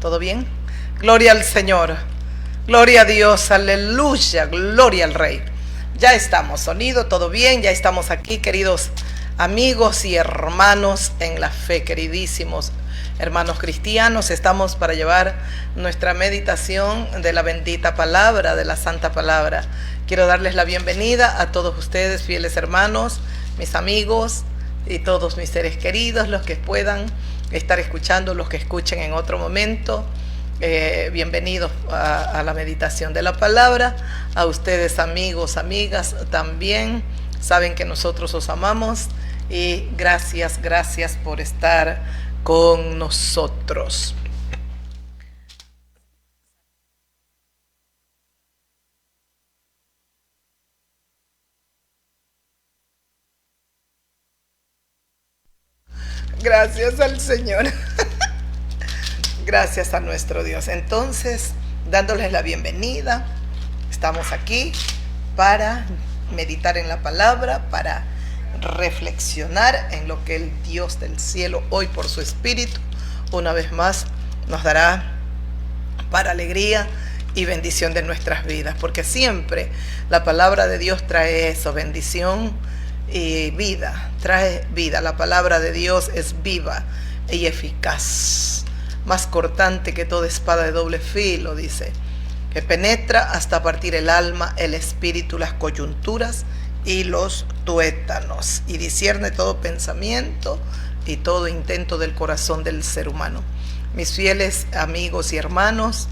¿Todo bien? Gloria al Señor. Gloria a Dios. Aleluya. Gloria al Rey. Ya estamos. Sonido, todo bien. Ya estamos aquí, queridos amigos y hermanos en la fe, queridísimos hermanos cristianos. Estamos para llevar nuestra meditación de la bendita palabra, de la santa palabra. Quiero darles la bienvenida a todos ustedes, fieles hermanos, mis amigos y todos mis seres queridos, los que puedan estar escuchando, los que escuchen en otro momento. Bienvenidos a la meditación de la palabra. A ustedes, amigos, amigas, también saben que nosotros os amamos y gracias por estar con nosotros. Gracias al Señor. Gracias a nuestro Dios. Entonces, dándoles la bienvenida, estamos aquí para meditar en la palabra, para reflexionar en lo que el Dios del cielo hoy por su Espíritu una vez más nos dará para alegría y bendición de nuestras vidas, porque siempre la palabra de Dios trae eso, bendición y vida, trae vida. La palabra de Dios es viva y eficaz, más cortante que toda espada de doble filo, dice, que penetra hasta partir el alma, el espíritu, las coyunturas y los tuétanos, y discierne todo pensamiento y todo intento del corazón del ser humano. Mis fieles amigos y hermanos,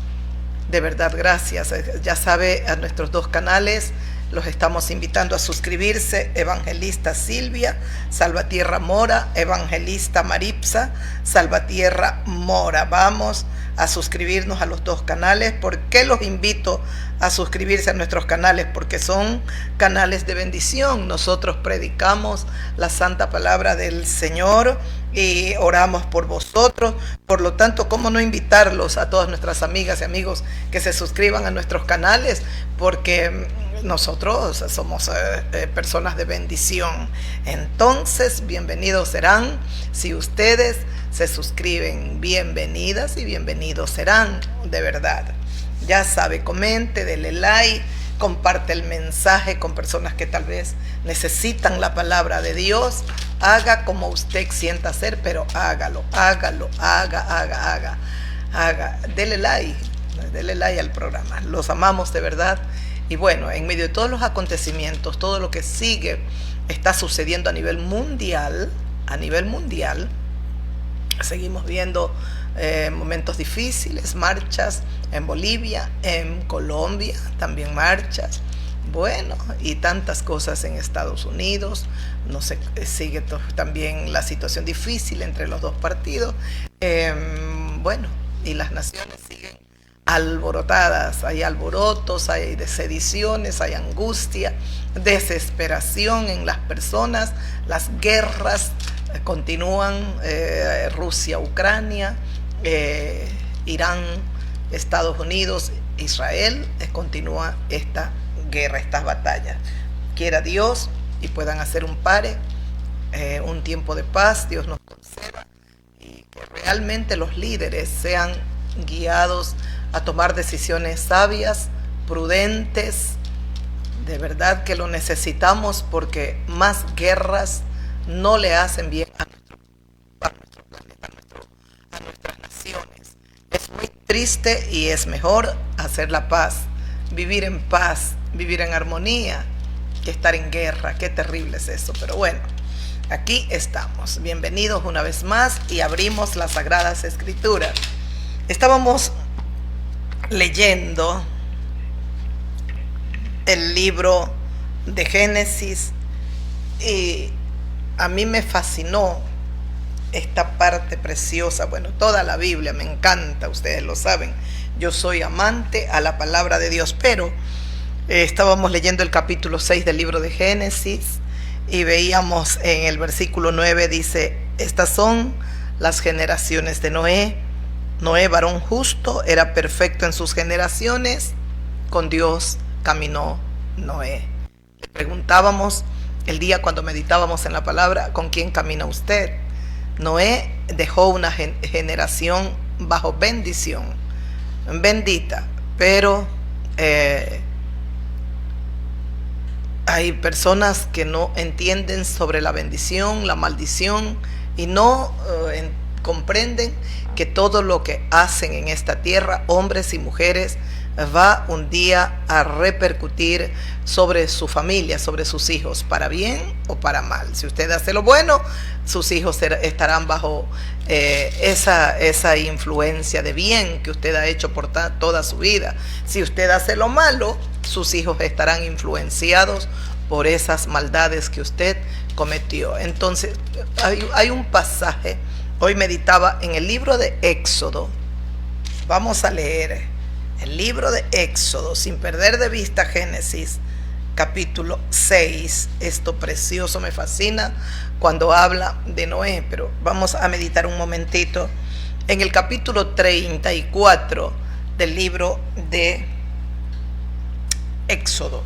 de verdad gracias. Ya sabe, a nuestros dos canales los estamos invitando a suscribirse: Evangelista Silvia, Salvatierra Mora, Evangelista Maripsa, Salvatierra Mora. Vamos a suscribirnos a los dos canales. ¿Por qué los invito a suscribirse a nuestros canales? Porque son canales de bendición. Nosotros predicamos la santa palabra del Señor y oramos por vosotros. Por lo tanto, ¿cómo no invitarlos a todas nuestras amigas y amigos que se suscriban a nuestros canales? Porque nosotros somos personas de bendición. Entonces, bienvenidos serán si ustedes se suscriben. Bienvenidas y bienvenidos serán, de verdad. Ya sabe, comente, dele like, comparte el mensaje con personas que tal vez necesitan la palabra de Dios. Haga como usted sienta hacer, pero hágalo, haga. Dele like al programa. Los amamos de verdad. Y bueno, en medio de todos los acontecimientos, todo lo que sigue está sucediendo a nivel mundial, seguimos viendo momentos difíciles, marchas en Bolivia, en Colombia, también marchas, bueno, y tantas cosas en Estados Unidos. No se sigue también la situación difícil entre los dos partidos, bueno, y las naciones siguen alborotadas. Hay alborotos, hay sediciones, hay angustia, desesperación en las personas. Las guerras continúan, Rusia, Ucrania, Irán, Estados Unidos, Israel, continúa esta guerra, estas batallas. Quiera Dios y puedan hacer un pare, un tiempo de paz, Dios nos conceda, y que realmente los líderes sean guiados a tomar decisiones sabias, prudentes. De verdad que lo necesitamos, porque más guerras no le hacen bien a nuestro planeta, a nuestras naciones. Es muy triste y es mejor hacer la paz, vivir en paz, vivir en armonía, que estar en guerra. Qué terrible es eso, pero bueno, aquí estamos. Bienvenidos una vez más y abrimos las Sagradas Escrituras. Estábamos leyendo el libro de Génesis y a mí me fascinó esta parte preciosa. Bueno, toda la Biblia me encanta, ustedes lo saben. Yo soy amante a la palabra de Dios, pero estábamos leyendo el capítulo 6 del libro de Génesis y veíamos en el versículo 9, dice: estas son las generaciones de Noé. Noé, varón justo, era perfecto en sus generaciones. Con Dios caminó Noé. Le preguntábamos el día cuando meditábamos en la palabra: ¿con quién camina usted? Noé dejó una generación bajo bendición bendita, pero hay personas que no entienden sobre la bendición, la maldición, y no comprenden que todo lo que hacen en esta tierra, hombres y mujeres, va un día a repercutir sobre su familia, sobre sus hijos, para bien o para mal. Si usted hace lo bueno, sus hijos estarán bajo esa influencia de bien que usted ha hecho por toda su vida. Si usted hace lo malo, sus hijos estarán influenciados por esas maldades que usted cometió. Entonces, hay un pasaje, hoy meditaba en el libro de Éxodo. Vamos a leer el libro de Éxodo, sin perder de vista Génesis, capítulo 6. Esto precioso, me fascina cuando habla de Noé, pero vamos a meditar un momentito en el capítulo 34 del libro de Éxodo.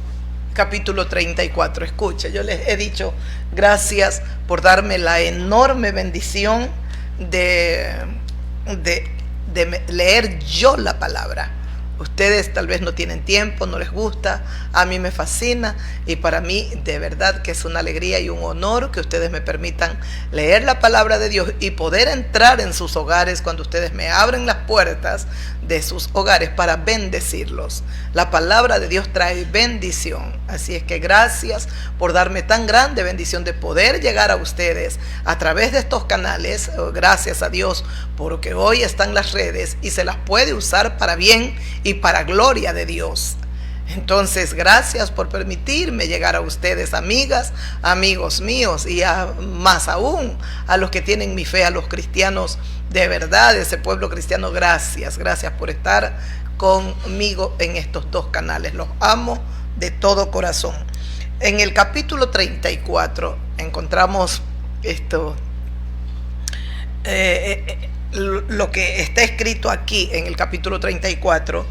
Capítulo 34, escucha, yo les he dicho gracias por darme la enorme bendición de leer yo la palabra. Ustedes tal vez no tienen tiempo, no les gusta, a mí me fascina, y para mí de verdad que es una alegría y un honor que ustedes me permitan leer la palabra de Dios y poder entrar en sus hogares cuando ustedes me abren las puertas de sus hogares para bendecirlos. La palabra de Dios trae bendición, así es que gracias por darme tan grande bendición de poder llegar a ustedes a través de estos canales. Gracias a Dios porque hoy están las redes y se las puede usar para bien y para gloria de Dios. Entonces, gracias por permitirme llegar a ustedes, amigas, amigos míos, y más aún a los que tienen mi fe, a los cristianos de verdad, ese pueblo cristiano. Gracias por estar conmigo en estos dos canales. Los amo de todo corazón. En el capítulo 34 encontramos esto. Lo que está escrito aquí en el capítulo 34,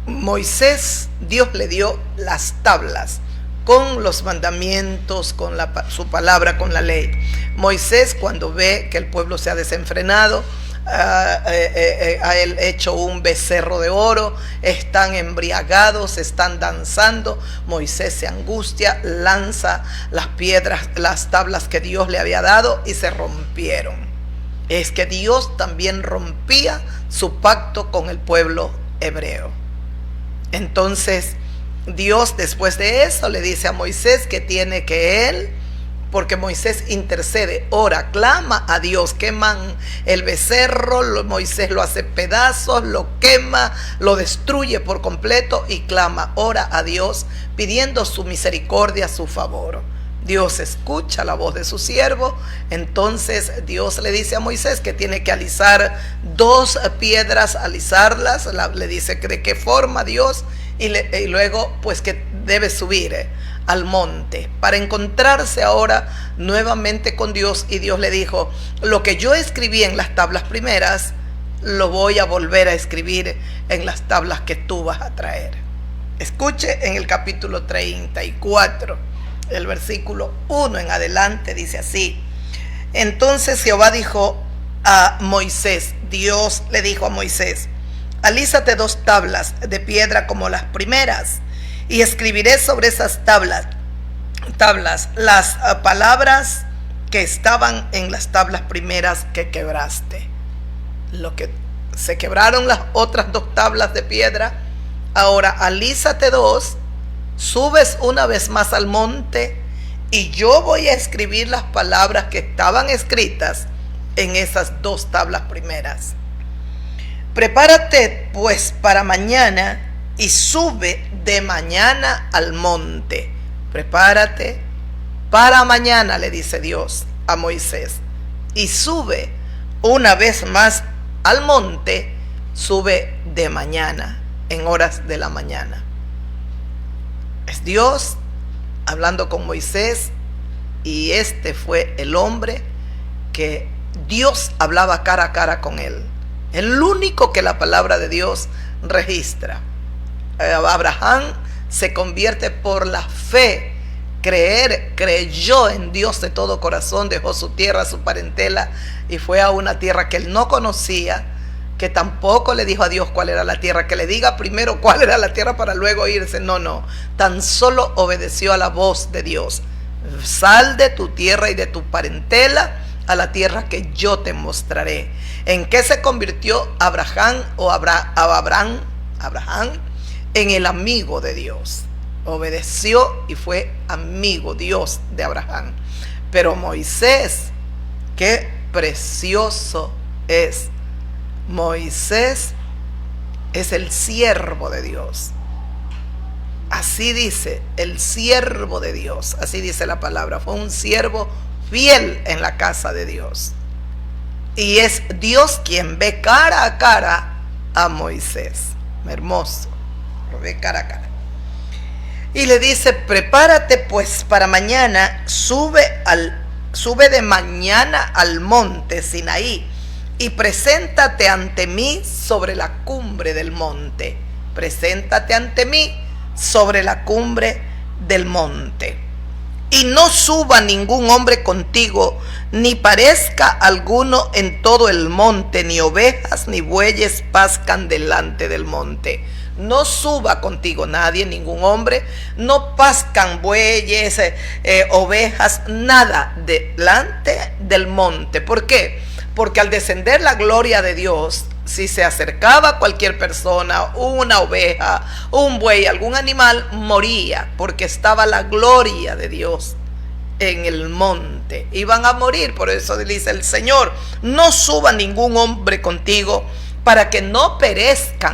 Moisés, Dios le dio las tablas con los mandamientos, con su palabra, con la ley. Moisés, cuando ve que el pueblo se ha desenfrenado, ha él hecho un becerro de oro, están embriagados, están danzando. Moisés se angustia, lanza las piedras, las tablas que Dios le había dado, y se rompieron. Es que Dios también rompía su pacto con el pueblo hebreo. Entonces Dios, después de eso, le dice a Moisés que tiene que él, porque Moisés intercede, ora, clama a Dios, queman el becerro, Moisés lo hace pedazos, lo quema, lo destruye por completo y clama, ora a Dios pidiendo su misericordia, su favor. Dios escucha la voz de su siervo. Entonces Dios le dice a Moisés que tiene que alisar 2 piedras, alisarlas, le dice de qué forma Dios, y luego pues que debe subir al monte para encontrarse ahora nuevamente con Dios. Y Dios le dijo, lo que yo escribí en las tablas primeras, lo voy a volver a escribir en las tablas que tú vas a traer. Escuche en el capítulo 34, el versículo 1 en adelante, dice así: entonces Jehová dijo a Moisés, Dios le dijo a Moisés, alízate 2 tablas de piedra como las primeras, y escribiré sobre esas tablas las palabras que estaban en las tablas primeras que quebraste. Lo que se quebraron las otras 2 tablas de piedra, ahora alízate 2, subes una vez más al monte, y yo voy a escribir las palabras que estaban escritas en esas 2 tablas primeras. Prepárate pues para mañana y sube de mañana al monte. Prepárate para mañana, le dice Dios a Moisés, y sube una vez más al monte. Sube de mañana, en horas de la mañana. Es Dios hablando con Moisés, y este fue el hombre que Dios hablaba cara a cara con él, el único que la palabra de Dios registra. Abraham se convierte por la fe creyó en Dios de todo corazón, dejó su tierra, su parentela y fue a una tierra que él no conocía, que tampoco le dijo a Dios cuál era la tierra, que le diga primero cuál era la tierra para luego irse. No, tan solo obedeció a la voz de Dios. Sal de tu tierra y de tu parentela a la tierra que yo te mostraré. ¿En qué se convirtió Abraham en el amigo de Dios? Obedeció y fue amigo Dios de Abraham. Pero Moisés, qué precioso es. Moisés es el siervo de Dios. Así dice, el siervo de Dios. Así dice la palabra. Fue un siervo fiel en la casa de Dios. Y es Dios quien ve cara a cara a Moisés. Hermoso. Lo ve cara a cara. Y le dice, prepárate pues para mañana, sube de mañana al monte Sinaí y preséntate ante mí sobre la cumbre del monte. Preséntate ante mí sobre la cumbre del monte. Y no suba ningún hombre contigo, ni parezca alguno en todo el monte, ni ovejas ni bueyes pascan delante del monte. No suba contigo nadie, ningún hombre, no pascan bueyes, ovejas, nada delante del monte. ¿Por qué? Porque al descender la gloria de Dios, si se acercaba cualquier persona, una oveja, un buey, algún animal, moría, porque estaba la gloria de Dios en el monte. Iban a morir. Por eso dice el Señor, no suba ningún hombre contigo para que no perezca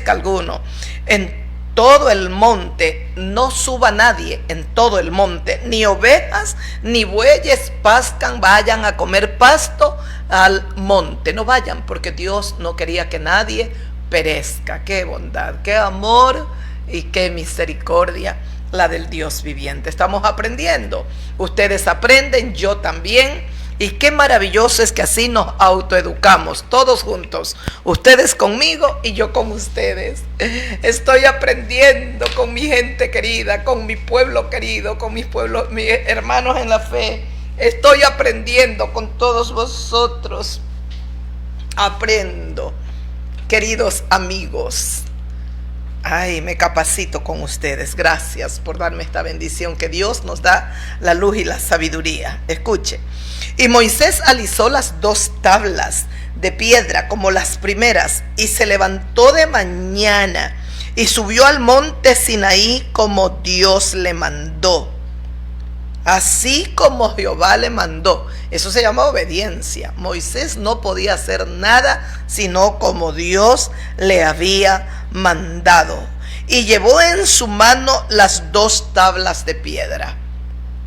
alguno en todo el monte. No suba nadie en todo el monte, ni ovejas ni bueyes vayan a comer pasto al monte. No vayan, porque Dios no quería que nadie perezca. Qué bondad, qué amor y qué misericordia la del Dios viviente. Estamos aprendiendo, ustedes aprenden, yo también. Y qué maravilloso es que así nos autoeducamos todos juntos, ustedes conmigo y yo con ustedes. Estoy aprendiendo con mi gente querida, con mi pueblo querido, con mis hermanos en la fe. Estoy aprendiendo con todos vosotros. Aprendo, queridos amigos. Ay, me capacito con ustedes. Gracias por darme esta bendición que Dios nos da, la luz y la sabiduría. Escuche. Y Moisés alisó las 2 tablas de piedra como las primeras, y se levantó de mañana y subió al monte Sinaí como Dios le mandó. Así como Jehová le mandó. Eso se llama obediencia. Moisés no podía hacer nada sino como Dios le había mandado. Y llevó en su mano las 2 tablas de piedra.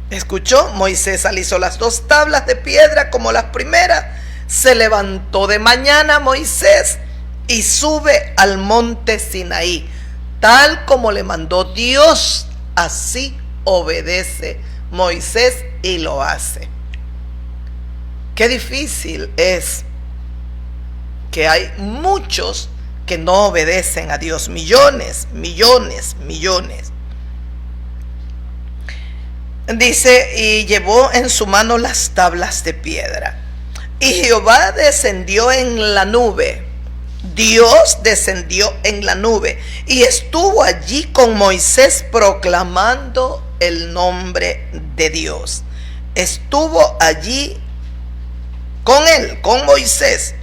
¿Escuchó? Moisés alisó las 2 tablas de piedra como las primeras. Se levantó de mañana Moisés y sube al monte Sinaí. Tal como le mandó Dios, así obedece Moisés y lo hace. Qué difícil es que hay muchos que no obedecen a Dios. Millones. Dice, y llevó en su mano las tablas de piedra. Y Jehová descendió en la nube. Dios descendió en la nube y estuvo allí con Moisés proclamando el nombre de Dios. Estuvo allí con él, con Moisés,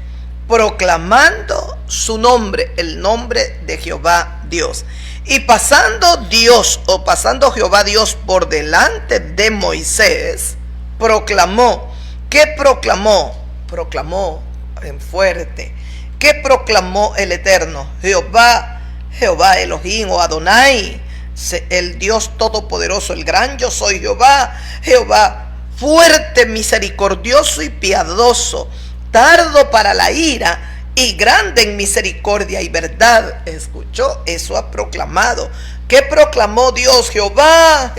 proclamando su nombre, el nombre de Jehová Dios. Y pasando Jehová Dios por delante de Moisés, proclamó. ¿Qué proclamó? Proclamó en fuerte. ¿Qué proclamó el Eterno? Jehová Elohim o Adonai, el Dios todopoderoso, el gran yo soy Jehová fuerte, misericordioso y piadoso, tardo para la ira y grande en misericordia y verdad. ¿Escuchó? Eso ha proclamado. ¿Qué proclamó Dios? Jehová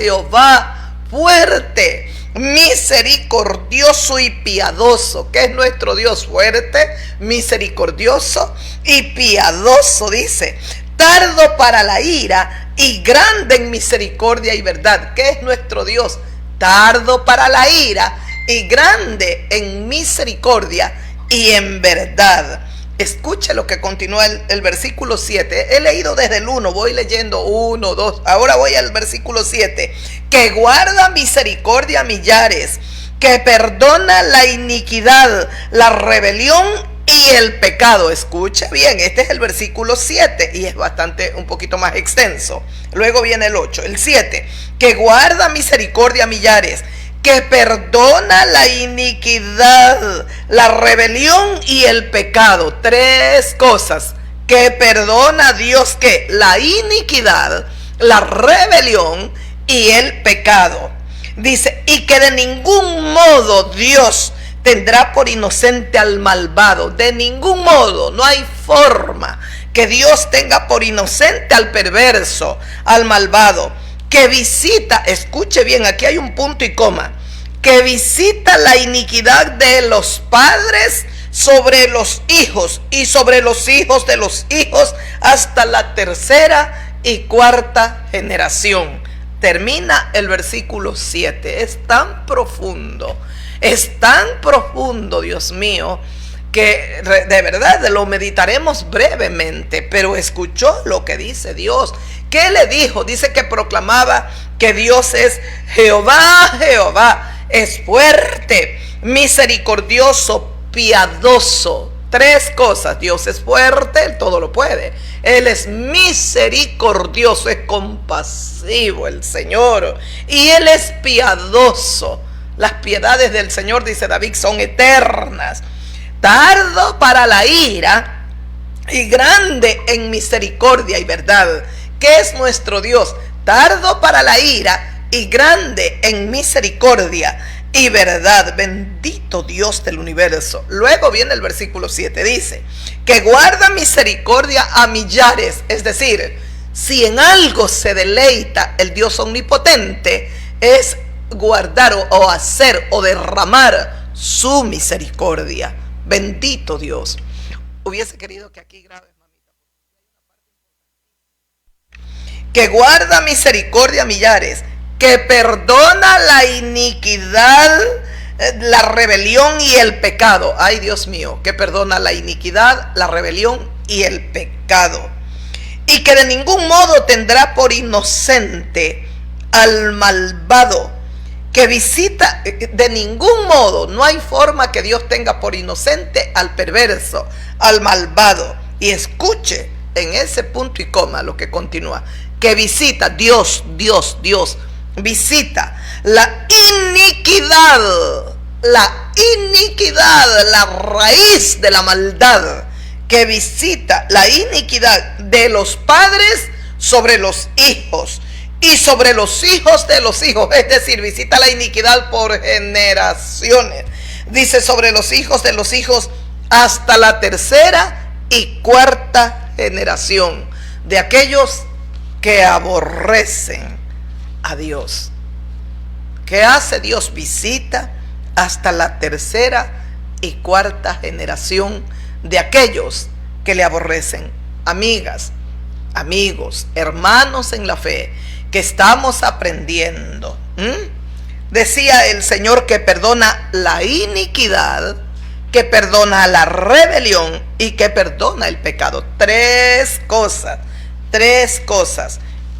fuerte, misericordioso y piadoso. ¿Qué es nuestro Dios? Fuerte, misericordioso y piadoso. Dice, tardo para la ira y grande en misericordia y verdad. ¿Qué es nuestro Dios? Tardo para la ira y grande en misericordia y en verdad. Escuche lo que continúa el versículo 7. He leído desde el 1, voy leyendo 1, 2, ahora voy al versículo 7. Que guarda misericordia a millares, que perdona la iniquidad, la rebelión y el pecado. Escuche bien, este es el versículo 7 y es un poquito más extenso. Luego viene el 8, el 7. Que guarda misericordia a millares, que perdona la iniquidad, la rebelión y el pecado. 3 cosas que perdona Dios: que la iniquidad, la rebelión y el pecado. Dice, y que de ningún modo Dios tendrá por inocente al malvado. De ningún modo, no hay forma que Dios tenga por inocente al perverso, al malvado. Que visita, escuche bien, aquí hay un punto y coma, que visita la iniquidad de los padres sobre los hijos y sobre los hijos de los hijos hasta la 3ª y 4ª generación. Termina el versículo 7. Es tan profundo, Dios mío, que de verdad lo meditaremos brevemente. Pero escuchó lo que dice Dios. ¿Qué le dijo? Dice que proclamaba que Dios es Jehová, Jehová, es fuerte, misericordioso, piadoso. 3 cosas: Dios es fuerte, Él todo lo puede. Él es misericordioso, es compasivo el Señor, y Él es piadoso. Las piedades del Señor, dice David, son eternas. Tardo para la ira y grande en misericordia y verdad. ¿Qué es nuestro Dios? Tardo para la ira y grande en misericordia y verdad. Bendito Dios del universo. Luego viene el versículo 7, dice que guarda misericordia a millares. Es decir, si en algo se deleita el Dios omnipotente, es guardar o hacer o derramar su misericordia. Bendito Dios. Hubiese querido que aquí grabes, mamita. Que guarda misericordia a millares, que perdona la iniquidad, la rebelión y el pecado. Ay, Dios mío, que perdona la iniquidad, la rebelión y el pecado. Y que de ningún modo tendrá por inocente al malvado. Que visita, de ningún modo, no hay forma que Dios tenga por inocente al perverso, al malvado. Y escuche en ese punto y coma lo que continúa. Que visita, Dios visita la iniquidad, la raíz de la maldad. Que visita la iniquidad de los padres sobre los hijos y sobre los hijos de los hijos. Es decir, visita la iniquidad por generaciones. Dice sobre los hijos de los hijos hasta la 3ª y 4ª generación de aquellos que aborrecen a Dios. ¿Qué hace Dios? Visita hasta la 3ª y 4ª generación de aquellos que le aborrecen. Amigas, amigos, hermanos en la fe, que estamos aprendiendo. Decía el Señor que perdona la iniquidad, que perdona la rebelión y que perdona el pecado. 3 cosas.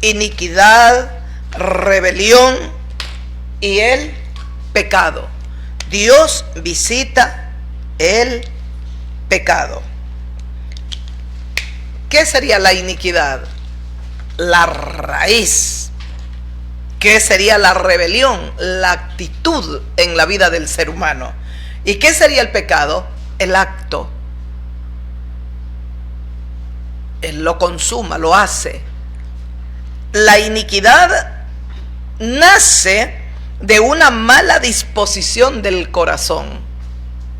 Iniquidad, rebelión y el pecado. Dios visita el pecado. ¿Qué sería la iniquidad? La raíz. ¿Qué sería la rebelión? La actitud en la vida del ser humano. ¿Y qué sería el pecado? El acto. Él lo consuma, lo hace. La iniquidad nace de una mala disposición del corazón.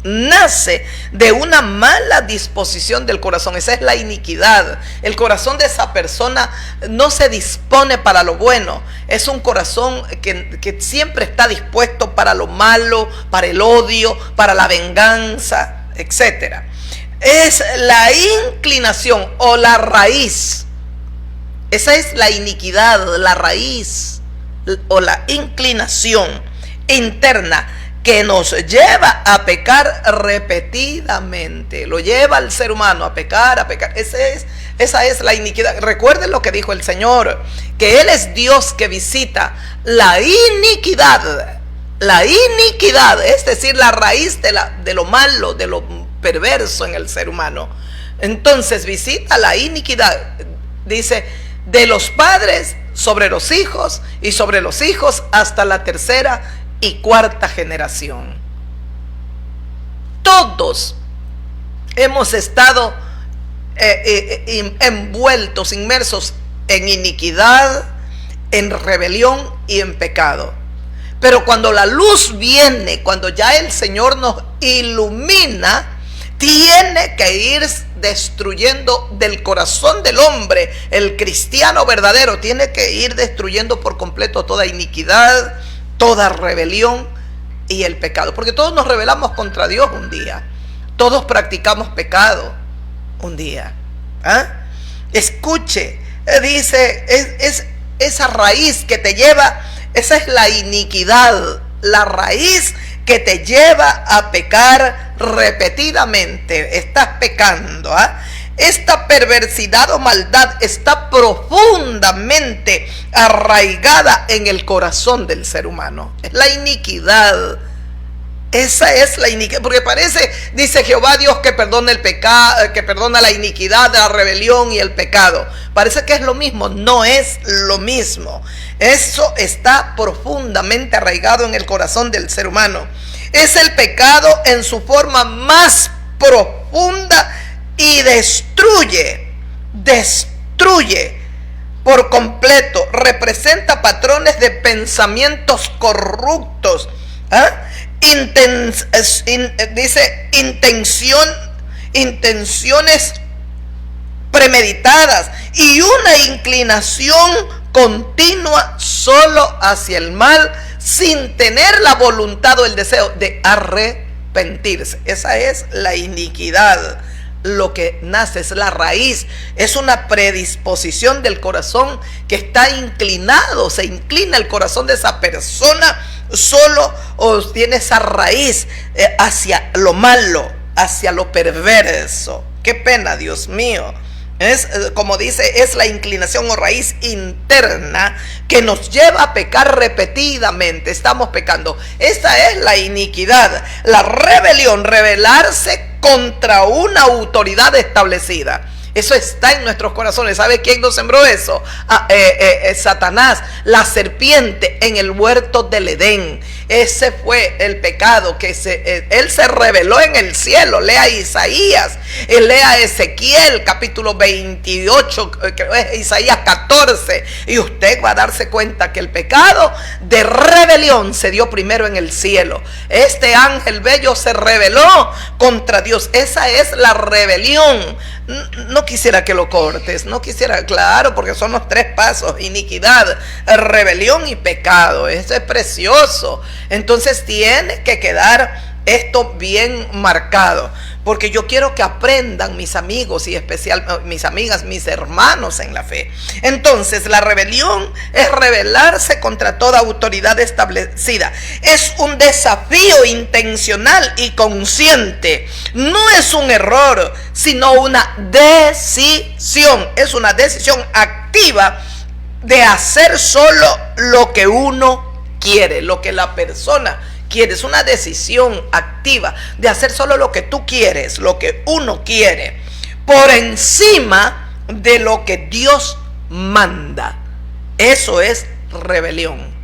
Nace de una mala disposición del corazón. Esa es la iniquidad. El corazón de esa persona no se dispone para lo bueno. Es un corazón que siempre está dispuesto para lo malo, para el odio, para la venganza, etc. Es la inclinación o la raíz Esa es la iniquidad, la raíz o la inclinación interna que nos lleva a pecar repetidamente. Lo lleva al ser humano a pecar, a pecar. Esa es la iniquidad. Recuerden lo que dijo el Señor, que Él es Dios que visita la iniquidad. La iniquidad, es decir, la raíz de lo malo, de lo perverso en el ser humano. Entonces visita la iniquidad, dice, de los padres sobre los hijos y sobre los hijos hasta la tercera y cuarta generación. Todos hemos estado envueltos, inmersos en iniquidad, en rebelión y en pecado. Pero cuando la luz viene, cuando ya el Señor nos ilumina, tiene que ir destruyendo del corazón del hombre, el cristiano verdadero, tiene que ir destruyendo por completo toda iniquidad, toda rebelión y el pecado. Porque todos nos rebelamos contra Dios un día. Todos practicamos pecado un día. Escuche, dice, es esa raíz que te lleva, esa es la iniquidad, la raíz que te lleva a pecar repetidamente. Estás pecando. Esta perversidad o maldad está profundamente arraigada en el corazón del ser humano. Es la iniquidad. Esa es la iniquidad, porque parece, dice Jehová Dios, que perdona el pecado, que perdona la iniquidad, la rebelión y el pecado. Parece que es lo mismo. No es lo mismo. Eso está profundamente arraigado en el corazón del ser humano. Es el pecado en su forma más profunda y destruye por completo. Representa patrones de pensamientos corruptos. Dice intenciones premeditadas y una inclinación continua solo hacia el mal, sin tener la voluntad o el deseo de arrepentirse. Esa es la iniquidad. Lo que nace es la raíz, es una predisposición del corazón que está inclinado, se inclina el corazón de esa persona solo, o tiene esa raíz hacia lo malo, hacia lo perverso. Qué pena, Dios mío. Es, como dice, es la inclinación o raíz interna que nos lleva a pecar repetidamente. Estamos pecando. Esta es la iniquidad, la rebelión, rebelarse contra una autoridad establecida. Eso está en nuestros corazones. ¿Sabe quién nos sembró eso? Satanás, la serpiente en el huerto del Edén. Ese fue el pecado que él se reveló en el cielo. Lea Isaías, lea Ezequiel capítulo 28, Isaías 14, y usted va a darse cuenta que el pecado de rebelión se dio primero en el cielo. Este ángel bello se rebeló contra Dios. Esa es la rebelión. No quisiera que lo cortes, no quisiera, claro, porque son los tres pasos: iniquidad, rebelión y pecado. Eso es precioso. Entonces tiene que quedar esto bien marcado, porque yo quiero que aprendan mis amigos y especial mis amigas, mis hermanos en la fe. Entonces la rebelión es rebelarse contra toda autoridad establecida. Es un desafío intencional y consciente. No es un error, sino una decisión. Es una decisión activa de hacer solo lo que uno quiere, lo que la persona quiere. Es una decisión activa de hacer solo lo que tú quieres, lo que uno quiere, por encima de lo que Dios manda. Eso es rebelión.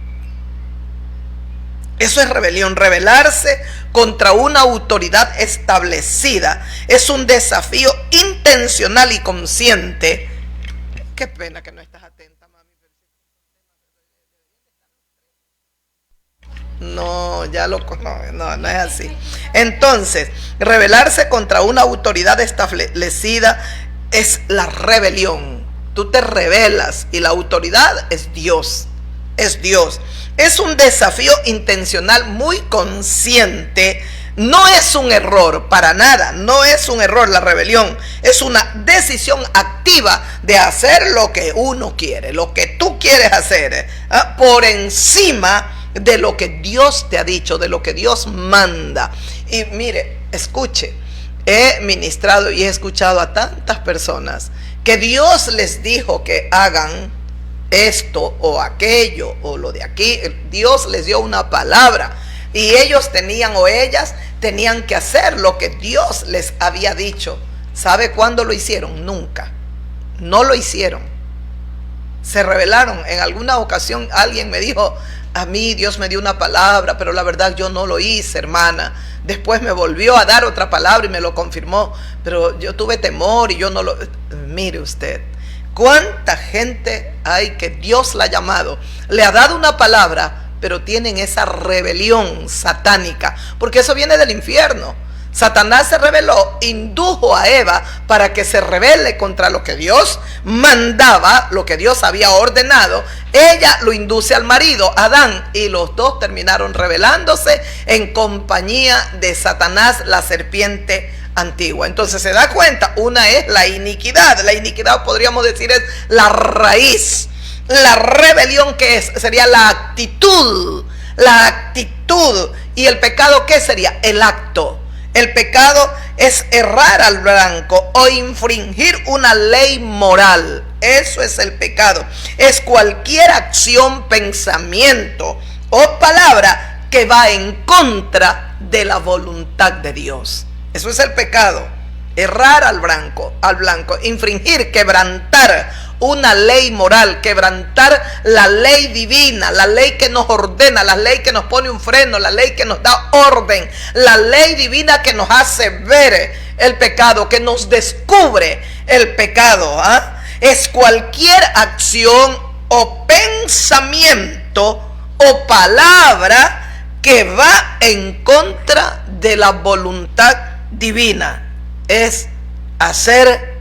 Eso es rebelión. Rebelarse contra una autoridad establecida es un desafío intencional y consciente. Qué pena que no estás atenta, mami. No, no es así. Entonces, rebelarse contra una autoridad establecida es la rebelión. Tú te rebelas y la autoridad es Dios. Es Dios. Es un desafío intencional muy consciente No es un error, para nada, no es un error la rebelión. Es una decisión activa de hacer lo que uno quiere, lo que tú quieres hacer, por encima de lo que Dios te ha dicho, de lo que Dios manda. Y mire, escuche, he ministrado y he escuchado a tantas personas que Dios les dijo que hagan esto o aquello o lo de aquí. Dios les dio una palabra y ellos tenían o ellas tenían que hacer lo que Dios les había dicho. ¿Sabe cuándo lo hicieron? Nunca. No lo hicieron. Se rebelaron. En alguna ocasión alguien me dijo: a mí Dios me dio una palabra, pero la verdad yo no lo hice, hermana. Después me volvió a dar otra palabra y me lo confirmó, pero yo tuve temor y yo no lo... Mire usted, ¿cuánta gente hay que Dios la ha llamado, le ha dado una palabra, pero tienen esa rebelión satánica? Porque eso viene del infierno. Satanás se rebeló, indujo a Eva para que se rebele contra lo que Dios mandaba, lo que Dios había ordenado. Ella lo induce al marido, Adán, y los dos terminaron rebelándose en compañía de Satanás, la serpiente antigua. Entonces se da cuenta, una es la iniquidad. La iniquidad, podríamos decir, es la raíz. La rebelión, ¿qué es? Sería la actitud. La actitud. ¿Y el pecado qué sería? El acto. El pecado es errar al blanco o infringir una ley moral. Eso es el pecado. Es cualquier acción, pensamiento o palabra que va en contra de la voluntad de Dios. Eso es el pecado. Errar al blanco, infringir, quebrantar una ley moral, quebrantar la ley divina, la ley que nos ordena, la ley que nos pone un freno, la ley que nos da orden, la ley divina que nos hace ver el pecado, que nos descubre el pecado. Es cualquier acción o pensamiento o palabra que va en contra de la voluntad divina. Es hacer,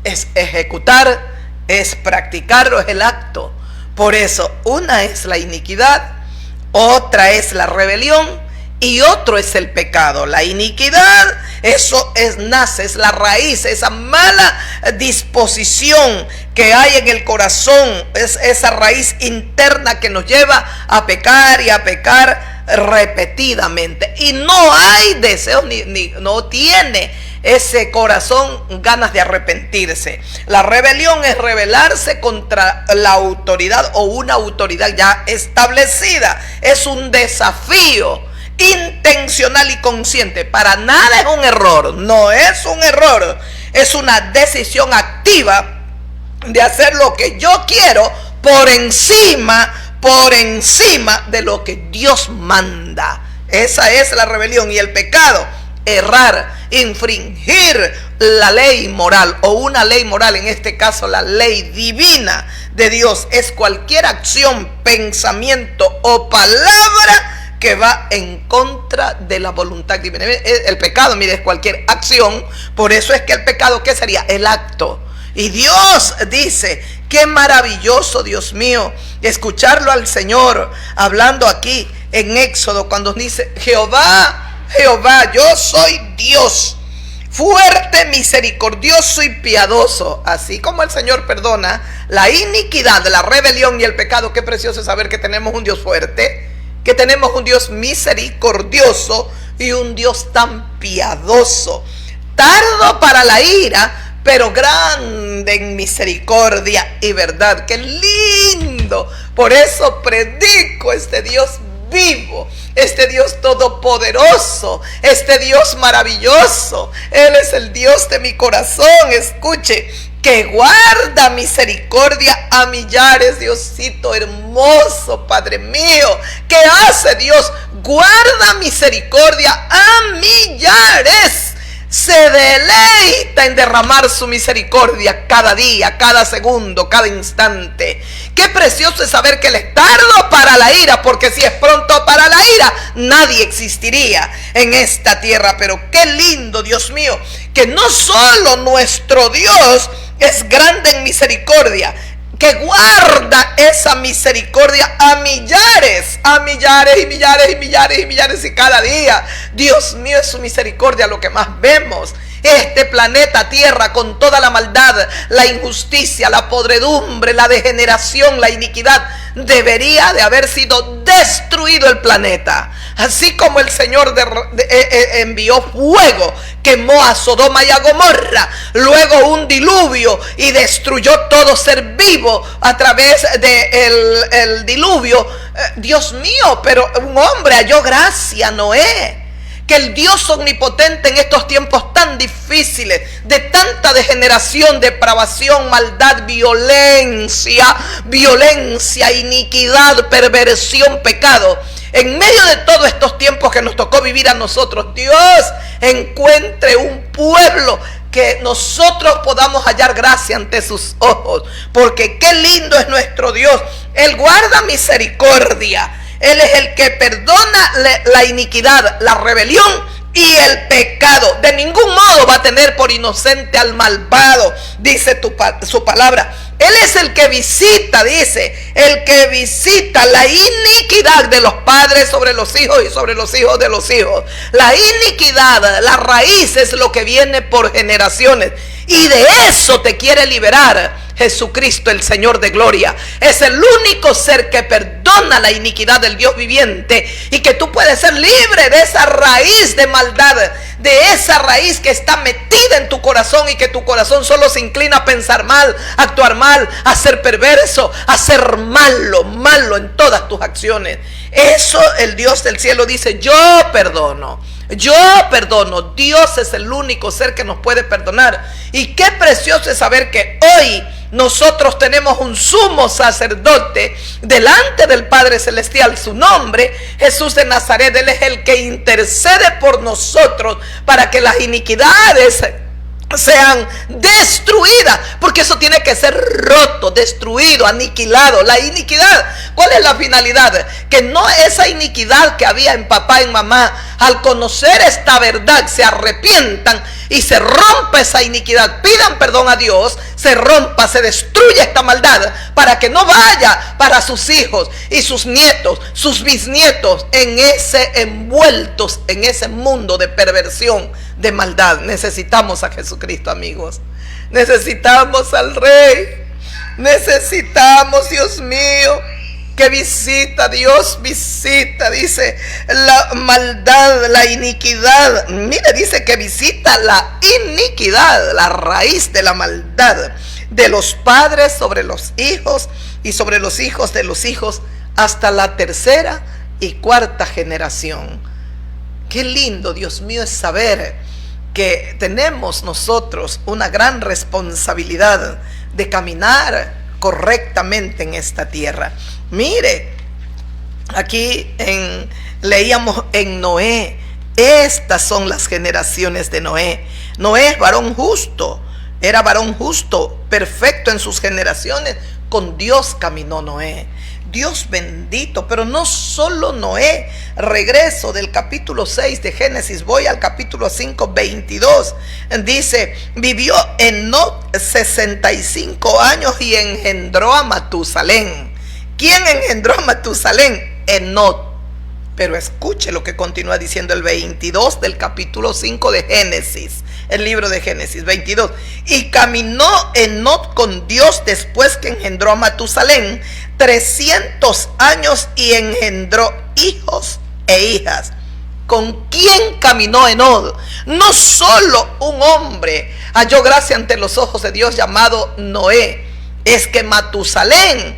es ejecutar, es practicarlo, es el acto. Por eso, una es la iniquidad, otra es la rebelión y otro es el pecado. La iniquidad, eso nace, es la raíz, esa mala disposición que hay en el corazón, es esa raíz interna que nos lleva a pecar y a pecar repetidamente, y no hay deseos no tiene ese corazón ganas de arrepentirse. La rebelión es rebelarse contra la autoridad o una autoridad ya establecida. Es un desafío intencional y consciente. Para nada es un error, no es un error, es una decisión activa de hacer lo que yo quiero por encima de lo que Dios manda. Esa es la rebelión. Y el pecado, errar, infringir la ley moral o una ley moral, en este caso la ley divina de Dios, es cualquier acción, pensamiento o palabra que va en contra de la voluntad divina. El pecado, mire, es cualquier acción. Por eso es que el pecado, ¿qué sería? El acto. Y Dios dice, qué maravilloso, Dios mío, escucharlo al Señor hablando aquí en Éxodo, cuando dice: Jehová, Jehová, yo soy Dios, fuerte, misericordioso y piadoso. Así como el Señor perdona la iniquidad, la rebelión y el pecado, qué precioso es saber que tenemos un Dios fuerte, que tenemos un Dios misericordioso y un Dios tan piadoso, tardo para la ira, pero grande en misericordia y verdad. ¡Qué lindo! Por eso predico este Dios vivo, este Dios todopoderoso, este Dios maravilloso. Él es el Dios de mi corazón. Escuche, que guarda misericordia a millares. Diosito hermoso, Padre mío, ¿qué hace Dios? Guarda misericordia a millares. Se deleita en derramar su misericordia cada día, cada segundo, cada instante. Qué precioso es saber que Él es tardo para la ira, porque si es pronto para la ira, nadie existiría en esta tierra. Pero qué lindo, Dios mío, que no solo nuestro Dios es grande en misericordia, que guarda esa misericordia a millares y millares y millares y millares, y cada día, Dios mío, es su misericordia lo que más vemos. Este planeta Tierra, con toda la maldad, la injusticia, la podredumbre, la degeneración, la iniquidad, debería de haber sido destruido el planeta. Así como el Señor envió fuego, quemó a Sodoma y a Gomorra, luego un diluvio y destruyó todo ser vivo a través del diluvio. Dios mío, pero un hombre halló gracia, Noé. Que el Dios omnipotente en estos tiempos tan difíciles, de tanta degeneración, depravación, maldad, violencia, iniquidad, perversión, pecado, en medio de todos estos tiempos que nos tocó vivir a nosotros, Dios encuentre un pueblo que nosotros podamos hallar gracia ante sus ojos, porque qué lindo es nuestro Dios. Él guarda misericordia. Él es el que perdona la iniquidad, la rebelión y el pecado. De ningún modo va a tener por inocente al malvado, dice su palabra. Él es el que visita, dice, el que visita la iniquidad de los padres sobre los hijos y sobre los hijos de los hijos. La iniquidad, la raíz es lo que viene por generaciones. Y de eso te quiere liberar Jesucristo, el Señor de gloria. Es el único ser que perdona la iniquidad del Dios viviente, y que tú puedes ser libre de esa raíz de maldad, de esa raíz que está metida en tu corazón, y que tu corazón solo se inclina a pensar mal, a actuar mal, a ser perverso, a ser malo en todas tus acciones. Eso el Dios del cielo dice: yo perdono. Yo perdono. Dios es el único ser que nos puede perdonar. Y qué precioso es saber que hoy nosotros tenemos un sumo sacerdote delante del Padre Celestial. Su nombre, Jesús de Nazaret. Él es el que intercede por nosotros para que las iniquidades sean destruidas, porque eso tiene que ser roto, destruido, aniquilado. La iniquidad, ¿cuál es la finalidad? Que no esa iniquidad que había en papá y en mamá, al conocer esta verdad, se arrepientan y se rompa esa iniquidad, pidan perdón a Dios, se rompa, se destruye esta maldad, para que no vaya para sus hijos y sus nietos, sus bisnietos, envueltos en ese mundo de perversión, de maldad. Necesitamos a Jesucristo, amigos. Necesitamos al Rey. Necesitamos, Dios mío, que visita, Dios visita, dice, la maldad, la iniquidad. Mire, dice que visita la iniquidad, la raíz de la maldad, de los padres sobre los hijos y sobre los hijos de los hijos, hasta la tercera y cuarta generación. Qué lindo, Dios mío, es saber que tenemos nosotros una gran responsabilidad de caminar correctamente en esta tierra. Mire, aquí leíamos en Noé. Estas son las generaciones de Noé. Noé es varón justo, era varón justo, perfecto en sus generaciones. Con Dios caminó Noé. Dios bendito, pero no solo Noé. Regreso del capítulo 6 de Génesis, voy al capítulo 5, 22. Dice: vivió Enoc 65 años y engendró a Matusalén. ¿Quién engendró a Matusalén? Enoc. Pero escuche lo que continúa diciendo el 22 del capítulo 5 de Génesis, el libro de Génesis 22. Y caminó Enoc con Dios después que engendró a Matusalén 300 años y engendró hijos e hijas. ¿Con quién caminó Enoc? No solo un hombre halló gracia ante los ojos de Dios llamado Noé. Es que Matusalén,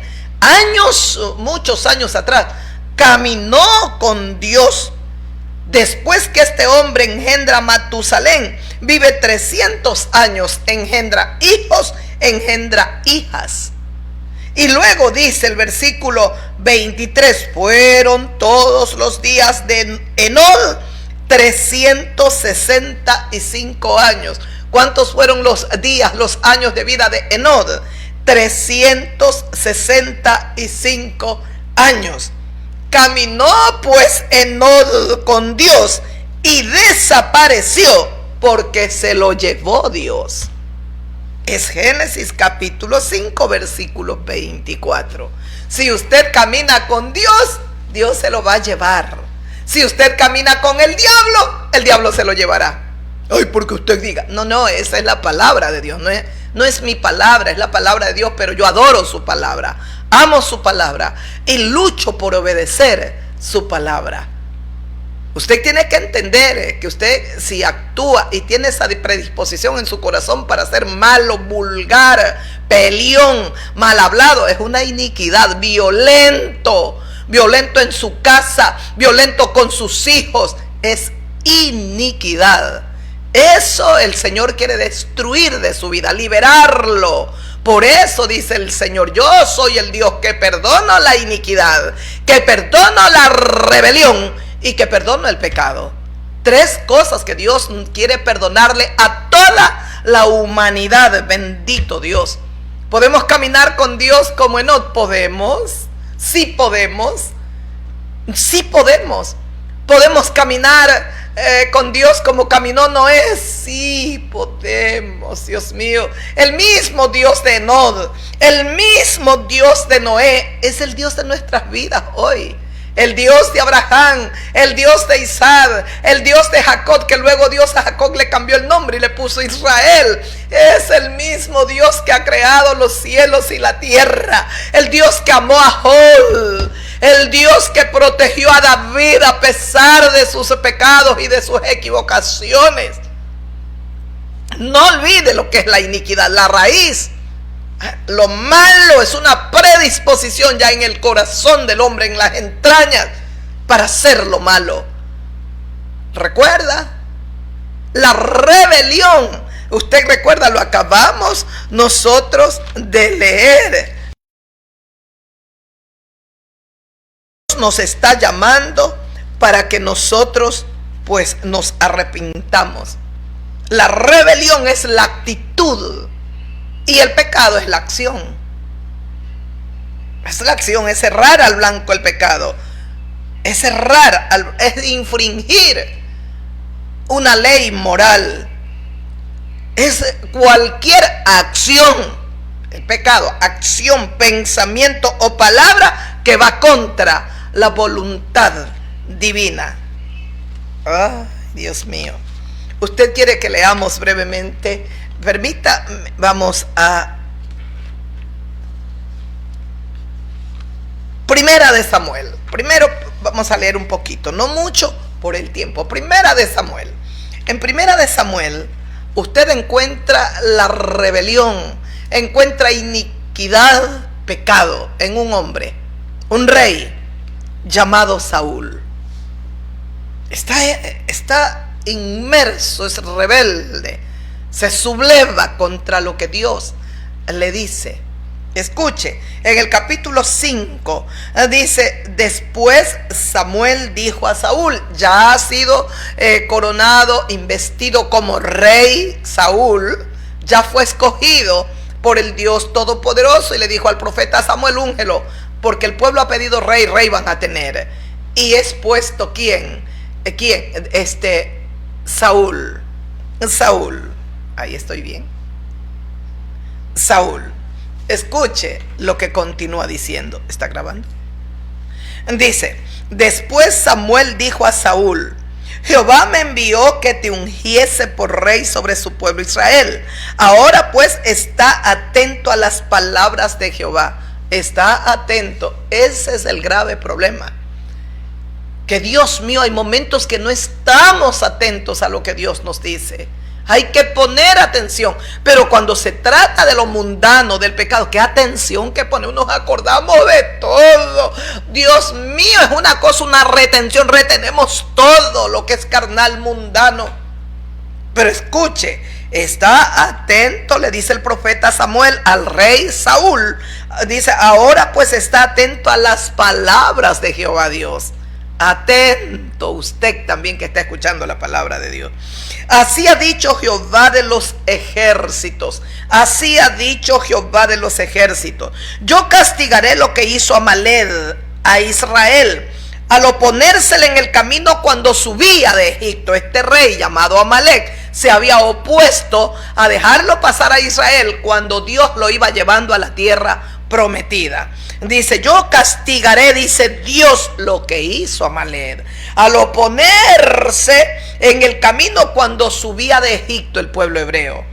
muchos años atrás, caminó con Dios. Después que este hombre engendra a Matusalén, vive 300 años, engendra hijos, engendra hijas. Y luego dice el versículo 23: fueron todos los días de Enoc 365 años. ¿Cuántos fueron los días, los años de vida de Enoc? 365 años. Caminó pues Enoc con Dios y desapareció porque se lo llevó Dios. Es Génesis capítulo 5, versículo 24. Si usted camina con Dios, Dios se lo va a llevar. Si usted camina con el diablo se lo llevará. Ay, porque usted diga. No, esa es la palabra de Dios. No es mi palabra, es la palabra de Dios, pero yo adoro su palabra, amo su palabra y lucho por obedecer su palabra. Usted tiene que entender que usted, si actúa y tiene esa predisposición en su corazón para ser malo, vulgar, peleón, mal hablado, es una iniquidad, violento en su casa, violento con sus hijos, es iniquidad. Eso el Señor quiere destruir de su vida, liberarlo. Por eso dice el Señor: yo soy el Dios que perdono la iniquidad, que perdono la rebelión y que perdono el pecado. 3 cosas que Dios quiere perdonarle a toda la humanidad. Bendito Dios. ¿Podemos caminar con Dios como Enoc? ¿Podemos? Sí podemos. Sí podemos. ¿Podemos caminar con Dios como caminó Noé? Sí podemos, Dios mío. El mismo Dios de Enoc, el mismo Dios de Noé es el Dios de nuestras vidas hoy. El Dios de Abraham, el Dios de Isaac, el Dios de Jacob, que luego Dios a Jacob le cambió el nombre y le puso Israel. Es el mismo Dios que ha creado los cielos y la tierra. El Dios que amó a Job. El Dios que protegió a David a pesar de sus pecados y de sus equivocaciones. No olvide lo que es la iniquidad, la raíz. Lo malo es una predisposición ya en el corazón del hombre, en las entrañas, para hacer lo malo. ¿Recuerda? La rebelión. Usted recuerda, lo acabamos nosotros de leer. Nos está llamando para que nosotros pues nos arrepintamos. La rebelión es la actitud y el pecado es la acción. Es la acción, es cerrar al blanco el pecado, es cerrar, es infringir una ley moral, es cualquier acción, el pecado, acción, pensamiento o palabra que va contra la voluntad divina. Ay, Dios mío. Usted quiere que leamos brevemente. Permítame, vamos a Primera de Samuel. Primero vamos a leer un poquito, no mucho por el tiempo. Primera de Samuel. En Primera de Samuel usted encuentra la rebelión, encuentra iniquidad, pecado en un hombre, un rey llamado Saúl. Está inmerso, es rebelde, se subleva contra lo que Dios le dice. Escuche, en el capítulo 5 dice: después Samuel dijo a Saúl, ya ha sido coronado, investido como rey. Saúl ya fue escogido por el Dios Todopoderoso, y le dijo al profeta Samuel: úngelo, porque el pueblo ha pedido rey, rey van a tener. Y es puesto ¿quién? Saúl. Ahí estoy bien. Saúl. Escuche lo que continúa diciendo. ¿Está grabando? Dice: después Samuel dijo a Saúl: Jehová me envió que te ungiese por rey sobre su pueblo Israel. Ahora pues está atento a las palabras de Jehová. Está atento. Ese es el grave problema. Que Dios mío, hay momentos que no estamos atentos a lo que Dios nos dice. Hay que poner atención, pero cuando se trata de lo mundano, del pecado, qué atención que pone, nos acordamos de todo. Dios mío, es una cosa, una retención, retenemos todo lo que es carnal, mundano. Pero escuche, está atento, le dice el profeta Samuel al rey Saúl. Dice: ahora pues está atento a las palabras de Jehová Dios. Atento usted también que está escuchando la palabra de Dios. Así ha dicho Jehová de los ejércitos. Así ha dicho Jehová de los ejércitos: yo castigaré lo que hizo Amalek a Israel al oponérsele en el camino cuando subía de Egipto. Este rey llamado Amalek se había opuesto a dejarlo pasar a Israel cuando Dios lo iba llevando a la tierra prometida. Dice, yo castigaré, dice Dios, lo que hizo Amalek al oponerse en el camino cuando subía de Egipto el pueblo hebreo.